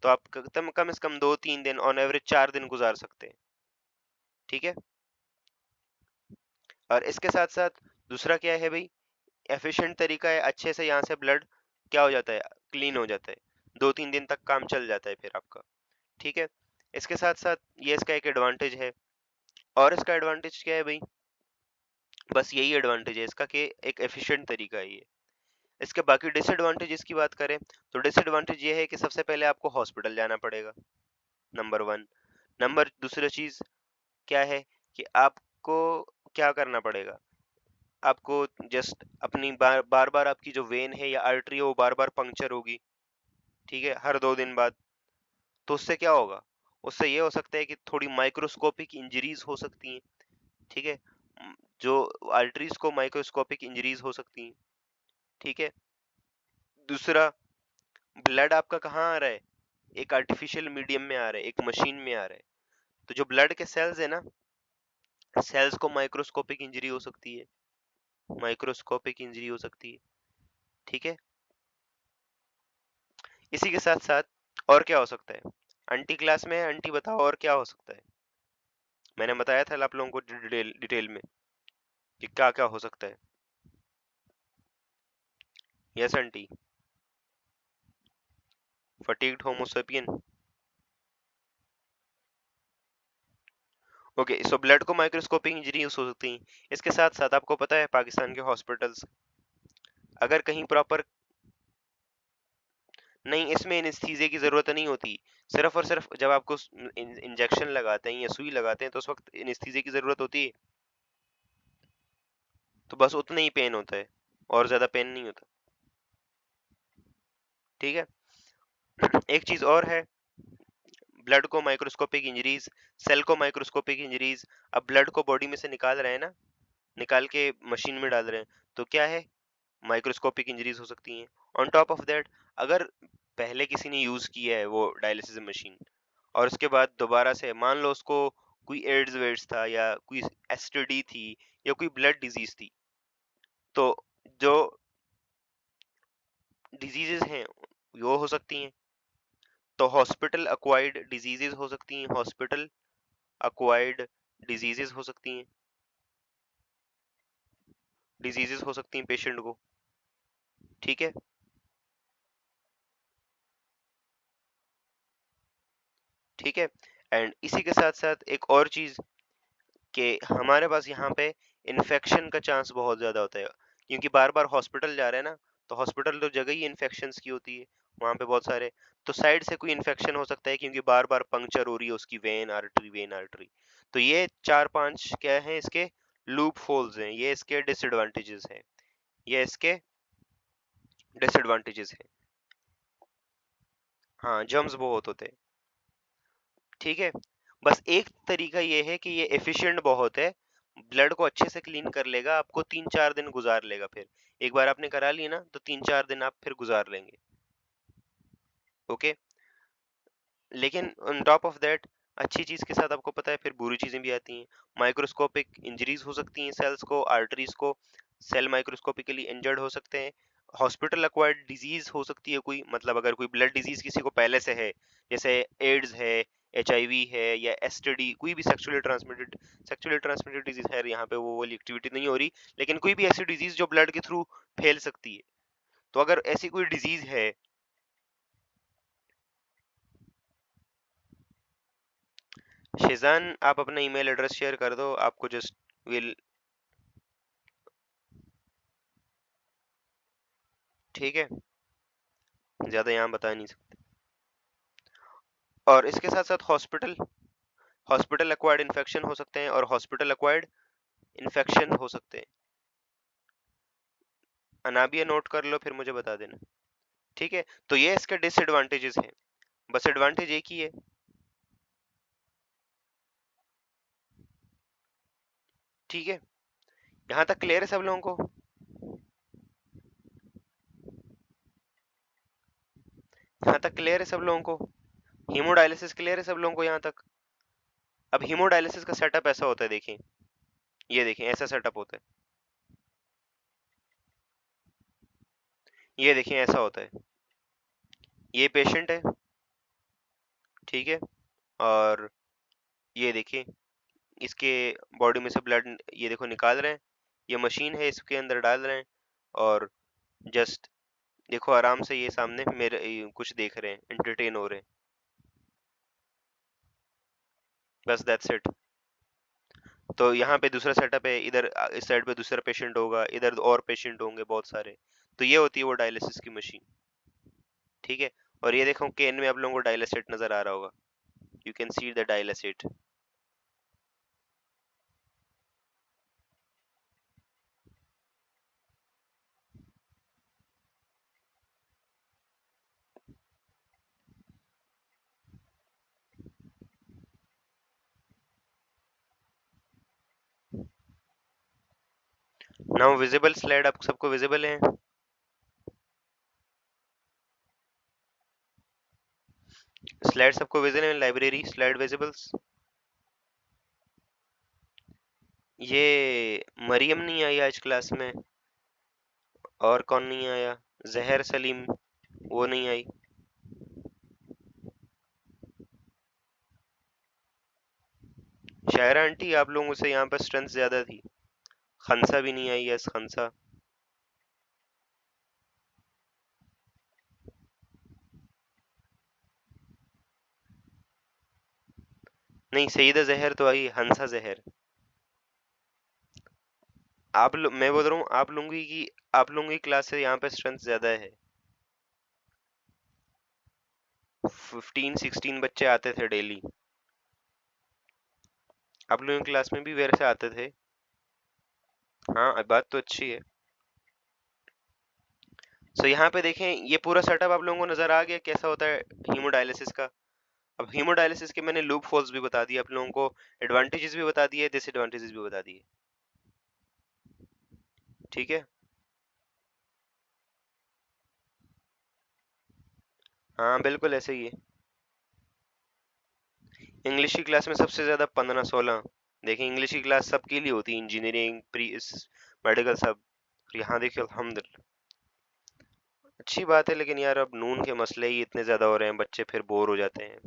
[SPEAKER 1] तो आप कम से कम 2 3 दिन, ऑन एवरेज 4 दिन गुजार सकते हैं। ठीक है, और इसके साथ साथ दूसरा क्या है भाई, एफिशिएंट तरीका है, अच्छे से यहाँ से ब्लड क्या हो जाता है, क्लीन हो जाता है, 2 3 दिन तक काम चल जाता है फिर आपका। ठीक है, इसके साथ साथ ये इसका एक एडवांटेज है। और इसका एडवांटेज क्या है भाई, बस यही एडवांटेज है इसका कि एक एफिशिएंट तरीका है ये। इसके बाकी डिसएडवांटेजेस की बात करें तो डिसएडवांटेज ये है कि सबसे पहले आपको हॉस्पिटल जाना पड़ेगा, नंबर 1। नंबर दूसरी चीज क्या है कि आपको क्या करना पड़ेगा, आपको जस्ट अपनी बार बार आपकी जो वेन है या आर्टरी है वो बार बार पंक्चर होगी। ठीक है, हर 2 दिन बाद। तो उससे क्या होगा, उससे ये हो सकता है कि थोड़ी माइक्रोस्कोपिक इंजरीज हो सकती हैं। ठीक है, जो आर्टरीज को माइक्रोस्कोपिक इंजरीज हो सकती हैं। ठीक है, दूसरा, ब्लड आपका कहाँ आ रहा है, एक आर्टिफिशियल मीडियम में आ रहा है, एक मशीन में आ रहा है। तो जो ब्लड के सेल्स है ना, सेल्स को माइक्रोस्कोपिक इंजरी हो सकती है, माइक्रोस्कोपिक इंजरी हो सकती है। ठीक है, इसी के साथ साथ और क्या हो सकता है, आंटी क्लास में है, आंटी बताओ और क्या हो सकता है। मैंने बताया था आप लोगों को डिटेल में कि क्या क्या हो सकता है। Yes aunty, fatigued Homo sapien. Okay, so blood को माइक्रोस्कोपिक इंजरी हो सकती है। इसके साथ साथ आपको पता है पाकिस्तान के हॉस्पिटल्स, अगर कहीं प्रॉपर नहीं, इसमें एनेस्थीसिया की जरूरत नहीं होती। सिर्फ और सिर्फ जब आपको इंजेक्शन लगाते हैं या सुई लगाते हैं तो उस वक्त एनेस्थीसिया की जरूरत होती है। तो बस उतना ही पेन होता है, और ज्यादा पेन नहीं होता। ठीक है, एक चीज और है, ब्लड को माइक्रोस्कोपिक इंजरीज, सेल को माइक्रोस्कोपिक इंजरीज। अब ब्लड को बॉडी में से निकाल रहे हैं ना, निकाल के मशीन में डाल रहे हैं, तो क्या है, माइक्रोस्कोपिक इंजरीज हो सकती हैं। ऑन टॉप ऑफ दैट, अगर पहले किसी ने यूज किया है वो डायलिसिस मशीन और उसके बाद दोबारा से मान लो उसको कोई एड्स वेड्स था या कोई एसटीडी थी या कोई ब्लड डिजीज थी, तो जो डिजीजेस हैं वो हो सकती हैं। तो हॉस्पिटल अक्वायर्ड डिजीजेस हो सकती हैं, हॉस्पिटल अक्वायर्ड डिजीजेस हो सकती हैं, डिजीजेस हो सकती हैं पेशेंट को। ठीक है, ठीक है, एंड इसी के साथ साथ एक और चीज कि हमारे पास यहाँ पे इन्फेक्शन का चांस बहुत ज्यादा होता है, क्योंकि बार बार हॉस्पिटल जा रहे हैं ना, तो हॉस्पिटल तो जगह ही इन्फेक्शन की होती है, वहां पे बहुत सारे, तो साइड से कोई इन्फेक्शन हो सकता है क्योंकि बार बार पंक्चर हो रही है उसकी वेन आर्टरी। तो ये 4 5 क्या है इसके लूप होल्स हैं, ये इसके डिसएडवांटेजेस हैं, ये इसके डिसएडवांटेजेस हैं। हाँ, जर्म्स बहुत होते हैं। ठीक है, बस एक तरीका ये है कि ये एफिशिएंट बहुत है, ब्लड को अच्छे से क्लीन कर लेगा, आपको 3 4 दिन गुजार लेगा। फिर एक बार आपने करा लिया ना तो 3 4 दिन आप फिर गुजार लेंगे। ओके, लेकिन ऑन टॉप ऑफ दैट अच्छी चीज के साथ आपको पता है फिर बुरी चीजें भी आती हैं। माइक्रोस्कोपिक इंजरीज हो सकती हैं सेल्स को, आर्टरीज को, सेल माइक्रोस्कोपिकली इंजर्ड हो सकते हैं। हॉस्पिटल अक्वायर्ड डिजीज हो सकती है कोई, मतलब अगर कोई ब्लड डिजीज किसी को पहले से है, जैसे एड्स है, एचआईवी है या एसटीडी, कोई भी सेक्सुअली ट्रांसमिटेड डिजीज है, यहाँ पे वो वाली एक्टिविटी नहीं हो रही, लेकिन कोई भी ऐसी डिजीज जो ब्लड के थ्रू फैल सकती है, तो अगर ऐसी कोई डिजीज है, शेजान आप अपना ईमेल एड्रेस शेयर कर दो, आपको जस्ट विल, ठीक है, ज्यादा यहाँ बता नहीं सकते। और इसके साथ साथ हॉस्पिटल एक्वायर्ड इन्फेक्शन हो सकते हैं और हॉस्पिटल एक्वायर्ड इन्फेक्शन हो सकते हैं। अनाबिया नोट कर लो फिर मुझे बता देना। ठीक है, तो ये इसके डिसएडवांटेजेस हैं, बस एडवांटेज एक ही है। ठीक है, यहाँ तक क्लियर है सब लोगों को, यहाँ तक क्लियर है सब लोगों को, हीमोडायलिसिस क्लियर है सब लोगों को यहाँ तक। अब हीमोडायलिसिस का सेटअप ऐसा होता है, देखिए ये देखें ऐसा सेटअप होता है। ये देखें ऐसा होता है। ये पेशेंट है, ठीक है, और ये देखिए इसके बॉडी में से ब्लड ये देखो निकाल रहे हैं। ये मशीन है, इसके अंदर डाल रहे हैं और जस्ट देखो आराम से ये सामने मेरे कुछ देख रहे हैं, एंटरटेन हो रहे हैं। बस दैट्स इट। तो यहाँ पे दूसरा सेटअप है, इधर इस साइड पे दूसरा पेशेंट होगा, इधर और पेशेंट होंगे बहुत सारे। तो ये होती है वो डायलिसिस की मशीन, ठीक है। और ये देखो केन में आप लोगों को डायलिसिट नजर आ रहा होगा, you can see the dialysate. Now visible slide आप सबको विजिबल है? स्लाइड सबको विजिबल है? Library slide visibles. ये मरियम नहीं आई आज क्लास में। और कौन नहीं आया? जहर सलीम, वो नहीं आई। शायरा आंटी आप लोगों से यहाँ पर स्ट्रेंथ ज्यादा थी। खंसा भी नहीं आई, यस खंसा। नहीं सईदा जहर तो आई, हंसा जहर। मैं बोल रहा हूँ आप लोगों की क्लास से यहाँ पे स्ट्रेंथ ज्यादा है। 15-16 बच्चे आते थे डेली। आप लोगों की क्लास में भी वैसे आते थे। हाँ बात तो अच्छी है। सो यहाँ पे देखें ये पूरा सेटअप आप लोगों को नजर आ गया कैसा होता है हीमोडायलिसिस का। अब हीमोडायलिसिस के मैंने लूप होल्स भी बता दिए आप लोगों को, एडवांटेजेस भी बता दिए, डिसएडवांटेजेस भी बता दिए, ठीक है। हाँ बिल्कुल ऐसे ही है। इंग्लिश की क्लास में सबसे ज्यादा 15-16। देखिए इंग्लिश की क्लास सबके लिए होती है, इंजीनियरिंग प्री मेडिकल सब। यहाँ देखिए अल्हम्दुलिल्लाह अच्छी बात है, लेकिन यार अब नून के मसले ही इतने ज्यादा हो रहे हैं, बच्चे फिर बोर हो जाते हैं।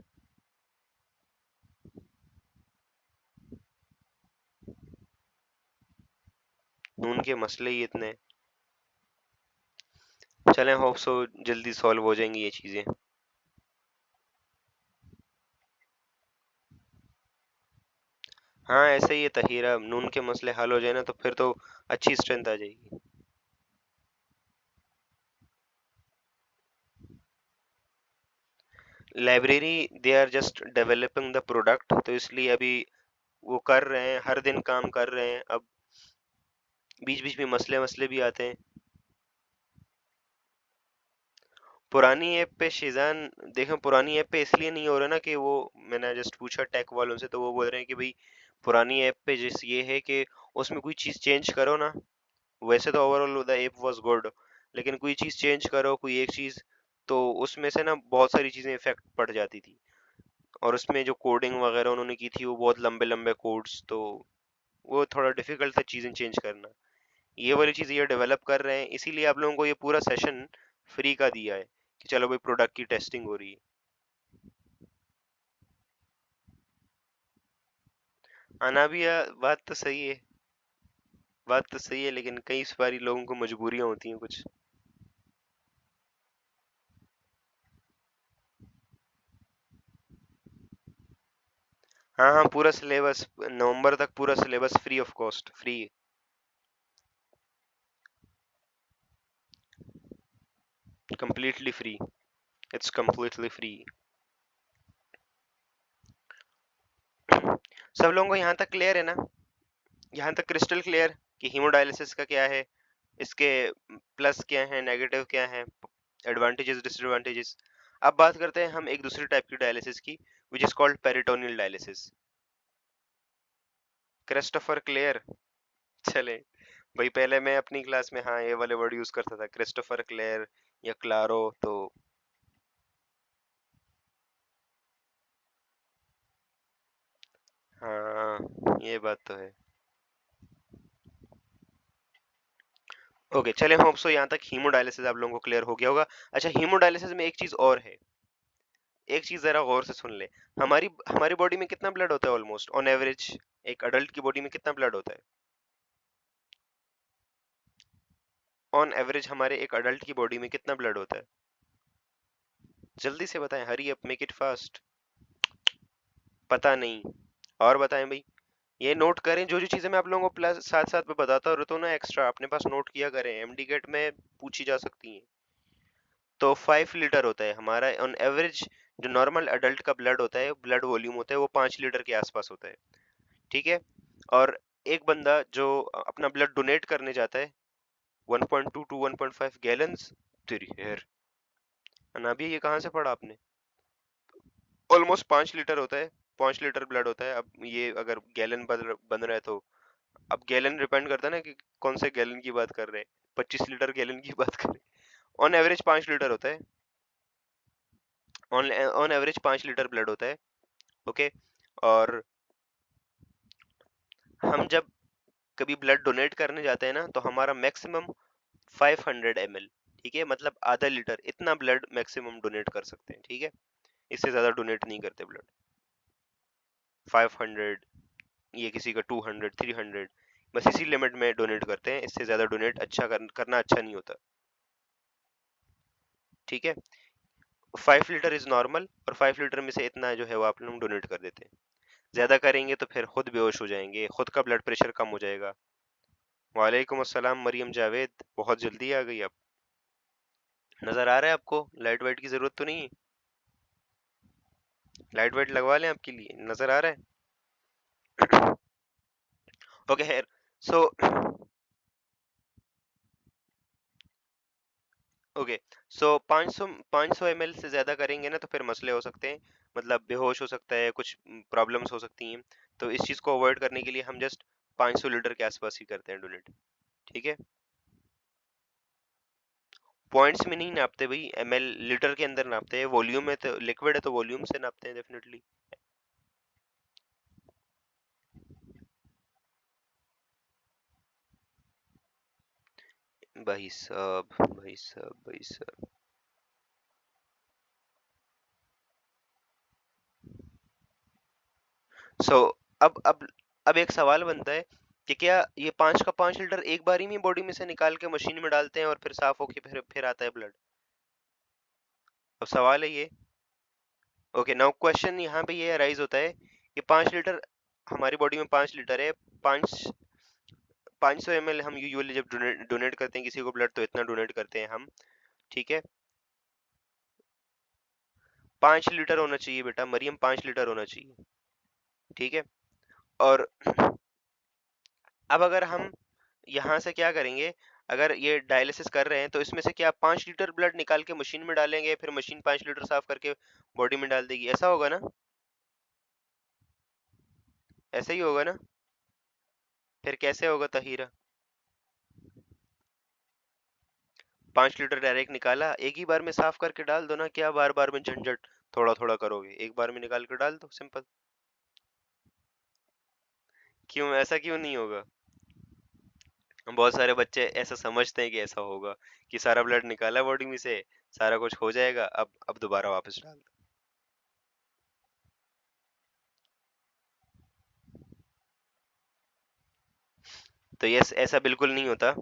[SPEAKER 1] नून के मसले ही इतने। चलें होप सो जल्दी सॉल्व हो जाएंगी ये चीजें। हाँ ऐसे ही है तहीरा, नून के मसले हल हो जाए ना तो फिर तो अच्छी स्ट्रेंथ आ जाएगी। Library they are just developing the product, तो इसलिए अभी वो कर रहे हैं, हर दिन काम कर रहे हैं। अब बीच बीच में मसले मसले भी आते हैं। पुरानी ऐप पे शिजान, देखो पुरानी ऐप पे इसलिए नहीं हो रहा ना कि वो, मैंने जस्ट पूछा टेक वालों से तो वो बोल रहे हैं कि भाई पुरानी ऐप पे जिस ये है कि उसमें कोई चीज़ चेंज करो ना, वैसे तो overall the app was good, लेकिन कोई चीज़ चेंज करो कोई एक चीज़, तो उसमें से ना बहुत सारी चीज़ें इफेक्ट पड़ जाती थी। और उसमें जो कोडिंग वगैरह उन्होंने की थी वो बहुत लंबे लंबे कोड्स, तो वो थोड़ा डिफिकल्ट था चीज़ें चेंज करना। ये वाली चीज़ ये डेवलप कर रहे हैं, इसीलिए आप लोगों को ये पूरा सेशन फ्री का दिया है कि चलो भाई प्रोडक्ट की टेस्टिंग हो रही है। अनाबिया बात तो सही है, बात तो सही है, लेकिन कई सारी लोगों को मजबूरियां होती हैं कुछ। हाँ हाँ पूरा सिलेबस नवंबर तक, पूरा syllabus free of cost, free. Completely free, it's completely free. सब लोगों को यहाँ तक क्लियर है ना? यहाँ तक क्रिस्टल क्लियर कि हीमोडायलिसिस का क्या है, इसके प्लस क्या है, नेगेटिव क्या है, एडवांटेजेस डिसएडवांटेजेस। अब बात करते हैं हम एक दूसरी टाइप की डायलिसिस की, which is called peritoneal dialysis. Christopher Claire, चले भाई पहले मैं अपनी क्लास में हाँ ये वाले वर्ड यूज करता था, क्रिस्टोफर क्लेयर या क्लारो, तो हाँ ये बात तो है। ओके, चले होप सो यहाँ तक हीमोडायलिसिस आप लोगों को क्लियर हो गया होगा। अच्छा, हीमोडायलिसिस में एक चीज और है, एक चीज जरा गौर से सुन ले। हमारी हमारी बॉडी में कितना ब्लड होता है ऑलमोस्ट ऑन एवरेज? एक अडल्ट की बॉडी में कितना ब्लड होता है ऑन एवरेज? हमारे एक अडल्ट की बॉडी में कितना ब्लड होता है? जल्दी से बताएं, hurry up, make it fast. पता नहीं? और बताएं भाई। ये नोट करें, जो जो चीजें मैं आप लोगों को प्लस साथ साथ में बताता रहता हूँ ना, एक्स्ट्रा अपने पास नोट किया करें, एमडी गेट में पूछी जा सकती हैं। तो 5 लीटर होता है हमारा ऑन एवरेज। जो नॉर्मल अडल्ट का ब्लड होता है, ब्लड वॉल्यूम होता है, वो 5 लीटर के आसपास होता है। ठीक है। और एक बंदा जो अपना ब्लड डोनेट करने जाता है, 1.2 टू 1.5 गैलन्स। तेरी हेयर, अनाबी ये कहाँ से पढ़ा आपने? ऑलमोस्ट 5 लीटर होता है। 5 लीटर ब्लड होता है। अब ये अगर गैलन बन रहा है तो अब गैलन डिपेंड करता है ना कि कौन से गैलन की बात कर रहे हैं। 25 लीटर गैलन की बात कर रहे हैं। ऑन एवरेज 5 लीटर होता है। On on average 5 litre blood होता है। ओके। और हम जब कभी ब्लड डोनेट करने जाते हैं ना, तो हमारा मैक्सिमम 500 ml, ठीक है, मतलब आधा लीटर, इतना ब्लड मैक्सिमम डोनेट कर सकते हैं। ठीक है, इससे ज्यादा डोनेट नहीं करते ब्लड। 500, ये किसी का 200, 300, बस इसी लिमिट में डोनेट करते हैं। इससे ज्यादा डोनेट करना अच्छा नहीं होता। ठीक है। 5 लीटर इज नॉर्मल, और 5 लीटर में से इतना जो है वो आप लोग डोनेट कर देते हैं। ज्यादा करेंगे तो फिर खुद बेहोश हो जाएंगे, खुद का ब्लड प्रेशर कम हो जाएगा। वालेकुम अस्सलाम मरियम जावेद, बहुत जल्दी आ गई आप। नजर आ रहा है आपको? लाइट वाइट की जरूरत तो नहीं है? लाइट वाइट लगवा लें आपके लिए, नजर आ रहा है? ओके है। सो ओके, सो 500 ml से ज्यादा करेंगे ना तो फिर मसले हो सकते हैं, मतलब बेहोश हो सकता है, कुछ प्रॉब्लम्स हो सकती हैं। तो इस चीज को अवॉइड करने के लिए हम जस्ट 500 लीटर के आसपास ही करते हैं डोनेट। ठीक है। पॉइंट्स में नहीं नापते भाई, एमएल लीटर के अंदर नापते हैं। वॉल्यूम है तो लिक्विड है तो वॉल्यूम से नापते हैं डेफिनेटली। भाई साहब, भाई साहब, भाई साहब। सो अब एक सवाल बनता है कि क्या ये 5 का 5 लीटर एक बारी में बॉडी में से निकाल के मशीन में डालते हैं और फिर साफ होके फिर आता है ब्लड? अब सवाल है ये। ओके, नाउ क्वेश्चन यहाँ पे ये अराइज होता है कि 5 लीटर, हमारी बॉडी में 5 लीटर है। 500 ml हम यूजुअली जब डोनेट करते हैं किसी को ब्लड, तो इतना डोनेट करते हैं हम। ठीक है। 5 लीटर होना चाहिए बेटा, मरियम 5 लीटर होना चाहिए। ठीक है। और अब अगर हम यहाँ से क्या करेंगे, अगर ये डायलिसिस कर रहे हैं तो इसमें से क्या 5 लीटर ब्लड निकाल के मशीन में डालेंगे, फिर मशीन 5 लीटर साफ करके बॉडी में डाल देगी? ऐसा होगा ना? ऐसा ही होगा ना? फिर कैसे होगा तहीरा? 5 लीटर डायरेक्ट निकाला, एक ही बार में साफ करके डाल दो ना, क्या बार बार में झंझट थोड़ा थोड़ा करोगे? एक बार में निकाल कर डाल दो, सिंपल। क्यों, ऐसा क्यों नहीं होगा? बहुत सारे बच्चे ऐसा समझते हैं कि ऐसा होगा, कि सारा ब्लड निकाला बॉडी में से, सारा कुछ हो जाएगा, अब दोबारा वापस डाल दो। तो ये ऐसा बिल्कुल नहीं होता।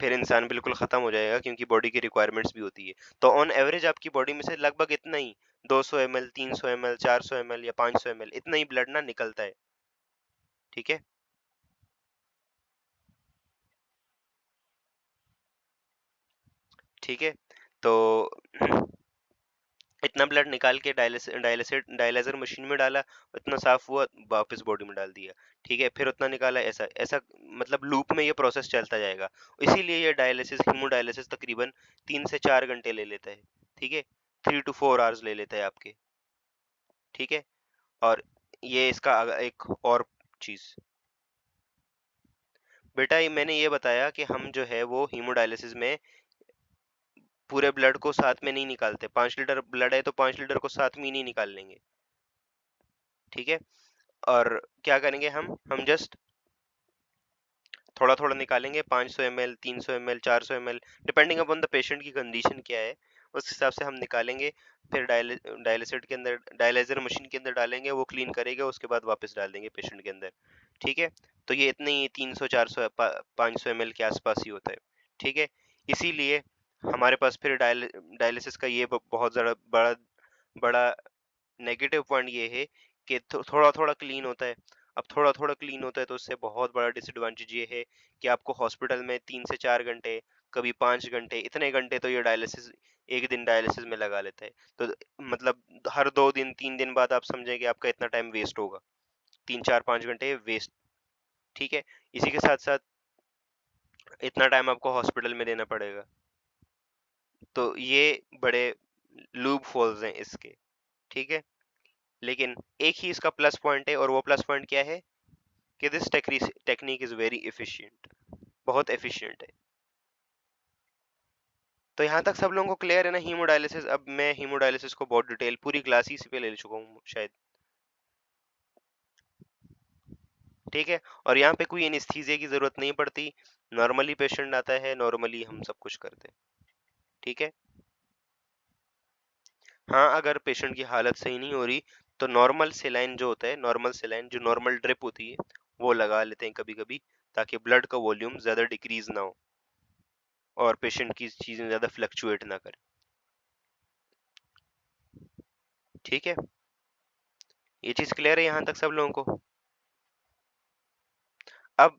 [SPEAKER 1] फिर इंसान बिल्कुल खत्म हो जाएगा, क्योंकि बॉडी की रिक्वायरमेंट्स भी होती है। तो ऑन एवरेज आपकी बॉडी में से लगभग इतना ही, 200 ml, 300 ml, 400 ml या 500 ml, इतना ही ब्लड ना निकलता है। ठीक है। ठीक है। तो इतना ब्लड निकाल के डायलिसर मशीन में डाला, इतना साफ हुआ, वापस बॉडी में डाल दिया। ठीक है, फिर उतना निकाला, ऐसा ऐसा, मतलब लूप में ये प्रोसेस चलता जाएगा। इसीलिए ये डायलिसिस, हीमोडायलिसिस तकरीबन 3 से 4 घंटे ले लेता है। ठीक है, 3 to 4 hours ले लेता है आपके। ठीक है। और ये इसका एक और चीज, बेटा ये मैंने ये बताया कि हम जो है वो हीमोडायलिसिस में पूरे ब्लड को साथ में नहीं निकालते। 5 लीटर ब्लड है तो 5 लीटर को साथ में ही नहीं निकाल लेंगे। ठीक है। और क्या करेंगे हम जस्ट थोड़ा थोड़ा निकालेंगे, 500 ml, 300 ml, 400 ml, depending upon the patient की कंडीशन क्या है, उस हिसाब से हम निकालेंगे। फिर डायलिसिट के अंदर, डायलाइजर मशीन के अंदर डालेंगे, वो क्लीन करेगा, उसके बाद वापस डाल देंगे पेशेंट के अंदर। ठीक है, तो ये इतने ही 300, 400, 500 ml के आसपास ही होता है। ठीक है, इसीलिए हमारे पास फिर डायलिसिस का ये बहुत ज़्यादा बड़ा बड़ा नेगेटिव पॉइंट ये है कि थोड़ा थोड़ा क्लीन होता है। अब थोड़ा थोड़ा क्लीन होता है तो उससे बहुत बड़ा डिसएडवांटेज ये है कि आपको हॉस्पिटल में 3 से 4 घंटे, कभी 5 घंटे, इतने घंटे तो ये डायलिसिस, एक दिन डायलिसिस में लगा लेता है। तो मतलब हर 2 दिन 3 दिन बाद आप समझें कि आपका इतना टाइम वेस्ट होगा, 3, 4, 5 घंटे वेस्ट। ठीक है, इसी के साथ साथ इतना टाइम आपको हॉस्पिटल में देना पड़ेगा। तो ये बड़े लूप होल्स हैं इसके। ठीक है, लेकिन एक ही इसका प्लस पॉइंट है, और वो प्लस पॉइंट क्या है कि this technique is very efficient, बहुत एफिशिएंट है। तो यहाँ तक सब लोगों को क्लियर है ना हीमोडायलिसिस? अब मैं हीमोडायलिसिस को बहुत डिटेल पूरी क्लास ही इसी पे ले चुका हूँ शायद। ठीक है, और यहाँ पे कोई एनेस्थीसिया की जरूरत नहीं पड़ती, नॉर्मली पेशेंट आता है, नॉर्मली हम सब कुछ करते हैं। ठीक है, हाँ अगर पेशेंट की हालत सही नहीं हो रही तो नॉर्मल सेलाइन जो होता है, नॉर्मल सेलाइन जो नॉर्मल ड्रिप होती है, वो लगा लेते हैं कभी कभी, ताकि ब्लड का वॉल्यूम ज्यादा डिक्रीज ना हो और पेशेंट की चीजें ज्यादा फ्लक्चुएट ना करें। ठीक है, ये चीज क्लियर है यहाँ तक सब लोगों को? अब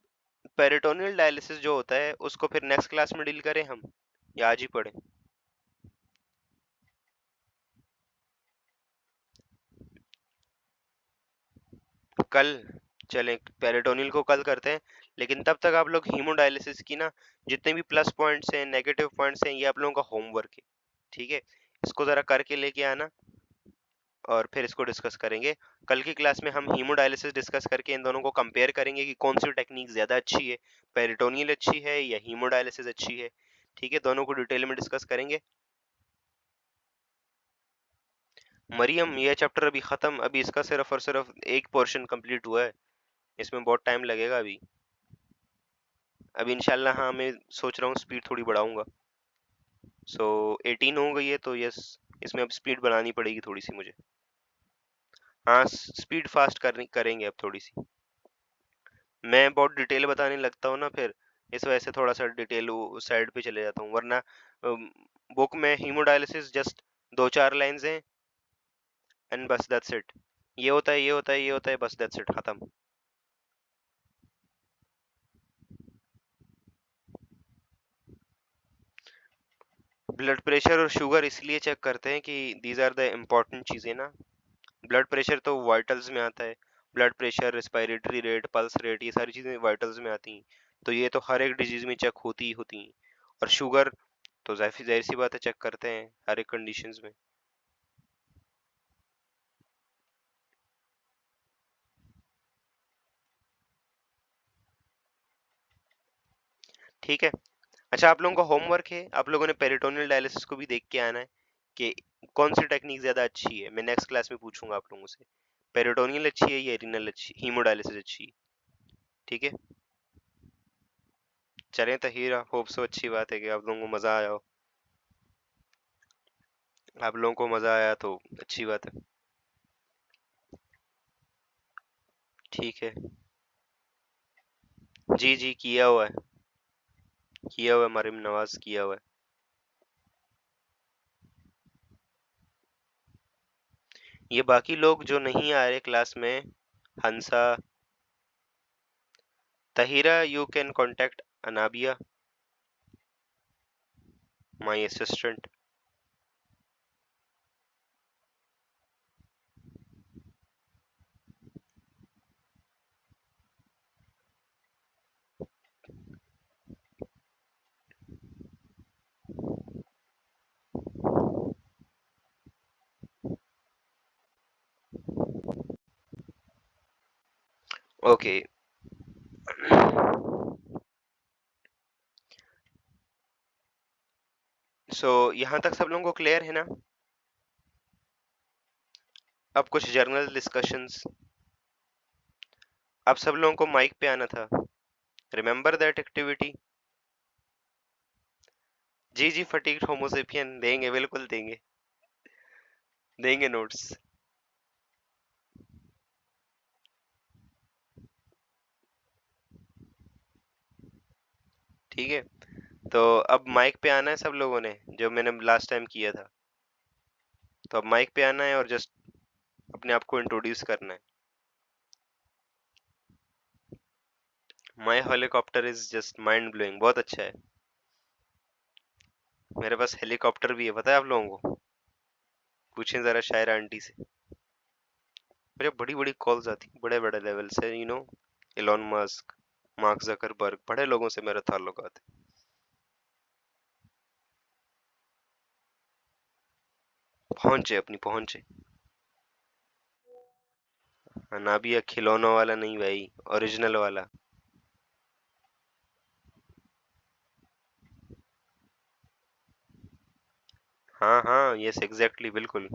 [SPEAKER 1] पेरिटोनियल डायलिसिस जो होता है उसको फिर नेक्स्ट क्लास में डील करें हम, या आज ही पढ़ें? कल चलें, पेरिटोनियल को कल करते हैं। लेकिन तब तक आप लोग हीमोडायलिसिस की ना जितने भी प्लस पॉइंट्स हैं, नेगेटिव पॉइंट्स हैं, ये आप लोगों का होमवर्क है। ठीक है, इसको जरा करके लेके आना और फिर इसको डिस्कस करेंगे। कल की क्लास में हम हीमोडायलिसिस डिस्कस करके इन दोनों को कंपेयर करेंगे कि कौन सी टेक्निक ज़्यादा अच्छी है, पेरिटोनियल अच्छी है या हीमोडायलिसिस अच्छी है। ठीक है, दोनों को डिटेल में डिस्कस करेंगे। मरियम, ये चैप्टर अभी ख़त्म, अभी इसका सिर्फ और सिर्फ एक पोर्शन कंप्लीट हुआ है, इसमें बहुत टाइम लगेगा अभी। अभी इंशाल्लाह हाँ मैं सोच रहा हूँ स्पीड थोड़ी बढ़ाऊंगा। सो 18 हो गई है तो यस, इसमें अब स्पीड बनानी पड़ेगी थोड़ी सी मुझे। हाँ स्पीड फास्ट करनी करेंगे अब थोड़ी सी। मैं बहुत डिटेल बताने लगता हूँ ना फिर, इस वजह से थोड़ा सा डिटेल साइड पे चले जाता हूँ, वरना बुक में हीमोडायलिसिस जस्ट 2-4 लाइंस हैं एंड बस दैट्स इट। ये होता है, ये होता है, ये होता है, बस दैट्स इट, खत्म। ब्लड प्रेशर और शुगर इसलिए चेक करते हैं कि दीज आर द इम्पोर्टेंट चीज़ें ना। ब्लड प्रेशर तो वाइटल्स में आता है, blood pressure, respiratory rate, pulse rate, ये सारी चीज़ें वाइटल्स में आती हैं, तो ये तो हर एक डिजीज में चेक होती ही होती हैं। और शुगर तो जाहिर जाहिर सी बात है चेक करते हैं हर एक कंडीशंस में। ठीक है, अच्छा आप लोगों का होमवर्क है, आप लोगों ने पेरिटोनियल डायलिसिस को भी देख के आना है कि कौन सी टेक्निक ज़्यादा अच्छी है। मैं नेक्स्ट क्लास में पूछूंगा आप लोगों से, पेरिटोनियल अच्छी है या रीनल अच्छी, हीमोडायलिसिस अच्छी है। ठीक है, चलें तहीरा, होप सो अच्छी बात है कि आप लोगों को मज़ा आया हो। आप लोगों को मज़ा आया तो अच्छी बात है। ठीक है, जी जी किया हुआ है, किया हुआ है, मरीम नवाज किया हुआ है। ये बाकी लोग जो नहीं आ रहे क्लास में, Hansa, Tahira, you can contact Anabia, my assistant. Okay, so यहाँ तक सब लोगों को क्लियर है ना? अब कुछ जर्नल डिस्कशंस। अब सब लोगों को माइक पे आना था। Remember that activity. जी जी, फटीग्ड होमोसेपियन देंगे, बिल्कुल देंगे, देंगे नोट्स। ठीक है, तो अब माइक पे आना है सब लोगों ने, जो मैंने लास्ट टाइम किया था। तो अब माइक पे आना है और जस्ट अपने आप को इंट्रोड्यूस करना है। My helicopter is just mind blowing, बहुत अच्छा है। मेरे पास हेलीकॉप्टर भी है, पता है आप लोगों को? पूछें जरा शायरा आंटी से। मुझे बड़ी बड़ी कॉल्स आती, बड़े बड़े लेवल से, एलोन मस्क, मार्क जकरबर्ग, बड़े लोगों से मेरे ताल्लुकात है। पहुंचे, अपनी पहुंचे। ना भी ये खिलौनों वाला नहीं भाई, ओरिजिनल वाला। हाँ हाँ, यस एग्जैक्टली, बिल्कुल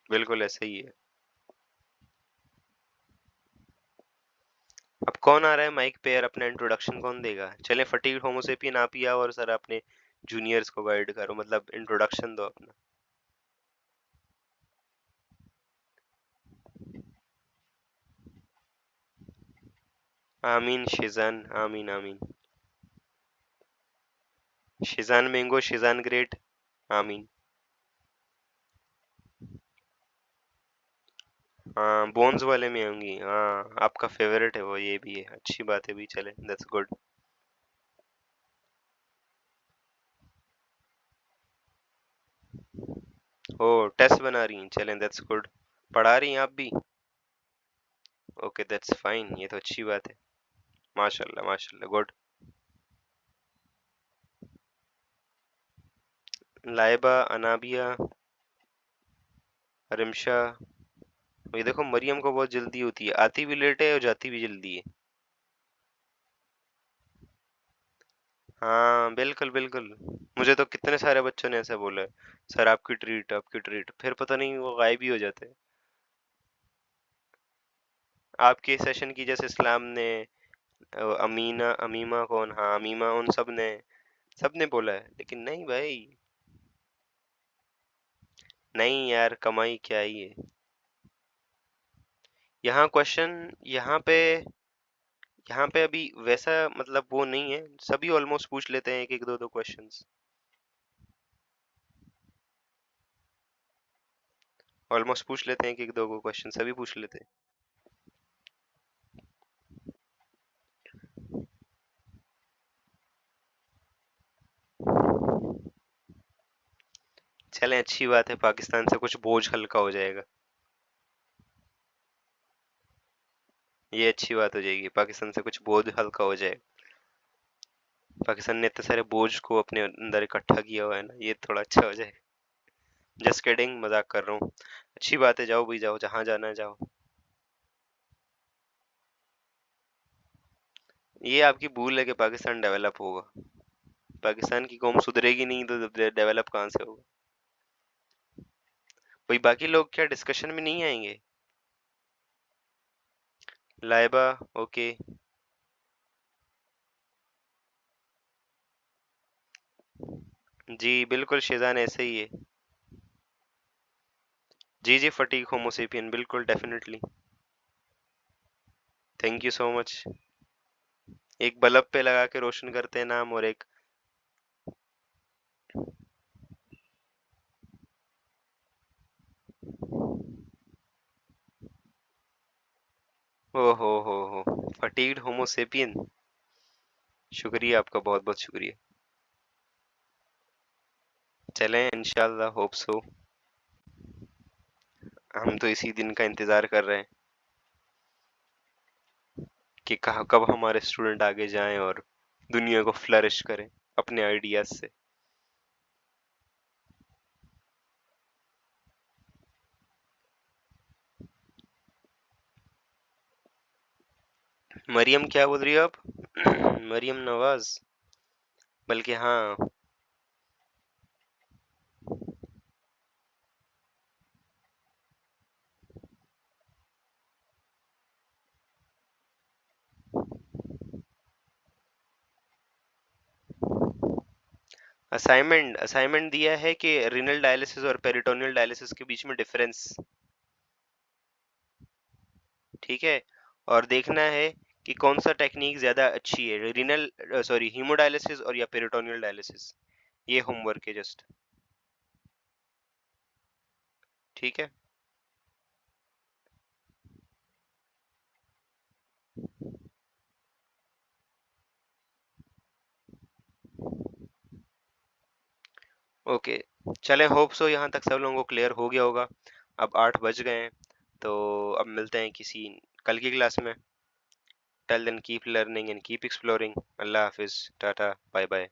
[SPEAKER 1] बिल्कुल ऐसा ही है। अब कौन आ रहा है माइक पे यार? अपना इंट्रोडक्शन कौन देगा? चले फटीग होमोसेपियन आप ही आओ और सर अपने जूनियर्स को गाइड करो, मतलब इंट्रोडक्शन दो अपना। आमीन शिजान, आमीन आमीन। शिजान मैंगो, शिजान ग्रेट, आमीन। हाँ, बोन्स वाले में होंगी, हाँ आपका फेवरेट है वो, ये भी है, अच्छी बात है भी, चले दैट्स गुड। ओ, टेस्ट बना रही हैं, चलें दैट्स गुड। पढ़ा रही हैं आप भी? ओके दैट्स फाइन, ये तो अच्छी बात है। माशाल्लाह माशाल्लाह, गुड। लाइबा, अनाबिया, रिमशा। ये देखो मरियम को बहुत जल्दी होती है, आती भी लेट है और जाती भी जल्दी है। हाँ बिल्कुल बिल्कुल। मुझे तो कितने सारे बच्चों ने ऐसे बोला है, सर आपकी ट्रीट, आपकी ट्रीट, फिर पता नहीं वो गायब ही हो जाते हैं। आपके सेशन की जैसे इस्लाम ने, अमीना, अमीमा कौन, हाँ अमीमा, उन सब ने बोला है, लेकिन नहीं भाई। नहीं यार, कमाई क्या ही है। यहाँ क्वेश्चन, यहाँ पे यहाँ पे अभी वैसा मतलब वो नहीं है, सभी ऑलमोस्ट पूछ लेते हैं एक एक दो दो क्वेश्चंस। ऑलमोस्ट पूछ लेते हैं एक एक दो दो क्वेश्चन, सभी पूछ लेते हैं। चलें, अच्छी बात है, पाकिस्तान से कुछ बोझ हल्का हो जाएगा। ये अच्छी बात हो जाएगी, पाकिस्तान से कुछ बोझ हल्का हो जाएगा। पाकिस्तान ने इतने सारे बोझ को अपने अंदर इकट्ठा किया हुआ है ना, ये थोड़ा अच्छा हो जाएगा। जस्ट किडिंग, मजाक कर रहा हूँ। अच्छी बात है, जाओ भाई जाओ, जहाँ जाना है जाओ। ये आपकी भूल है कि पाकिस्तान डेवलप होगा। पाकिस्तान की कौम सुधरेगी नहीं तो डेवलप कहाँ से होगा? भाई बाकी लोग क्या डिस्कशन में नहीं आएंगे? लाइबा, ओके। जी बिल्कुल, शेजान ऐसे ही है। जी जी, फटीक होमोसेपियन, बिल्कुल definitely. Thank you so much. एक बल्ब पे लगा के रोशन करते हैं नाम, और एक। ओ हो, फटीग्ड होमोसेपियन। शुक्रिया आपका, बहुत बहुत शुक्रिया। चलें इंशाल्लाह, होप सो। हम तो इसी दिन का इंतजार कर रहे हैं कि कब हमारे स्टूडेंट आगे जाएं और दुनिया को फ्लरिश करें अपने आइडियाज से। मरियम क्या बोल रही हो आप? मरियम नवाज, बल्कि हाँ। असाइनमेंट असाइनमेंट दिया है कि रीनल डायलिसिस और पेरिटोनियल डायलिसिस के बीच में डिफरेंस, ठीक है, और देखना है कि कौन सा टेक्निक ज्यादा अच्छी है, रीनल सॉरी हीमोडायलिसिस और या पेरिटोनियल डायलिसिस। ये होमवर्क है जस्ट, ठीक है। ओके, चलें, होप सो यहाँ तक सब लोगों को क्लियर हो गया होगा। अब 8 बज गए हैं, तो अब मिलते हैं किसी कल की क्लास में। Till then keep learning and keep exploring. अल्लाह हाफिज, टाटा, बाय बाय।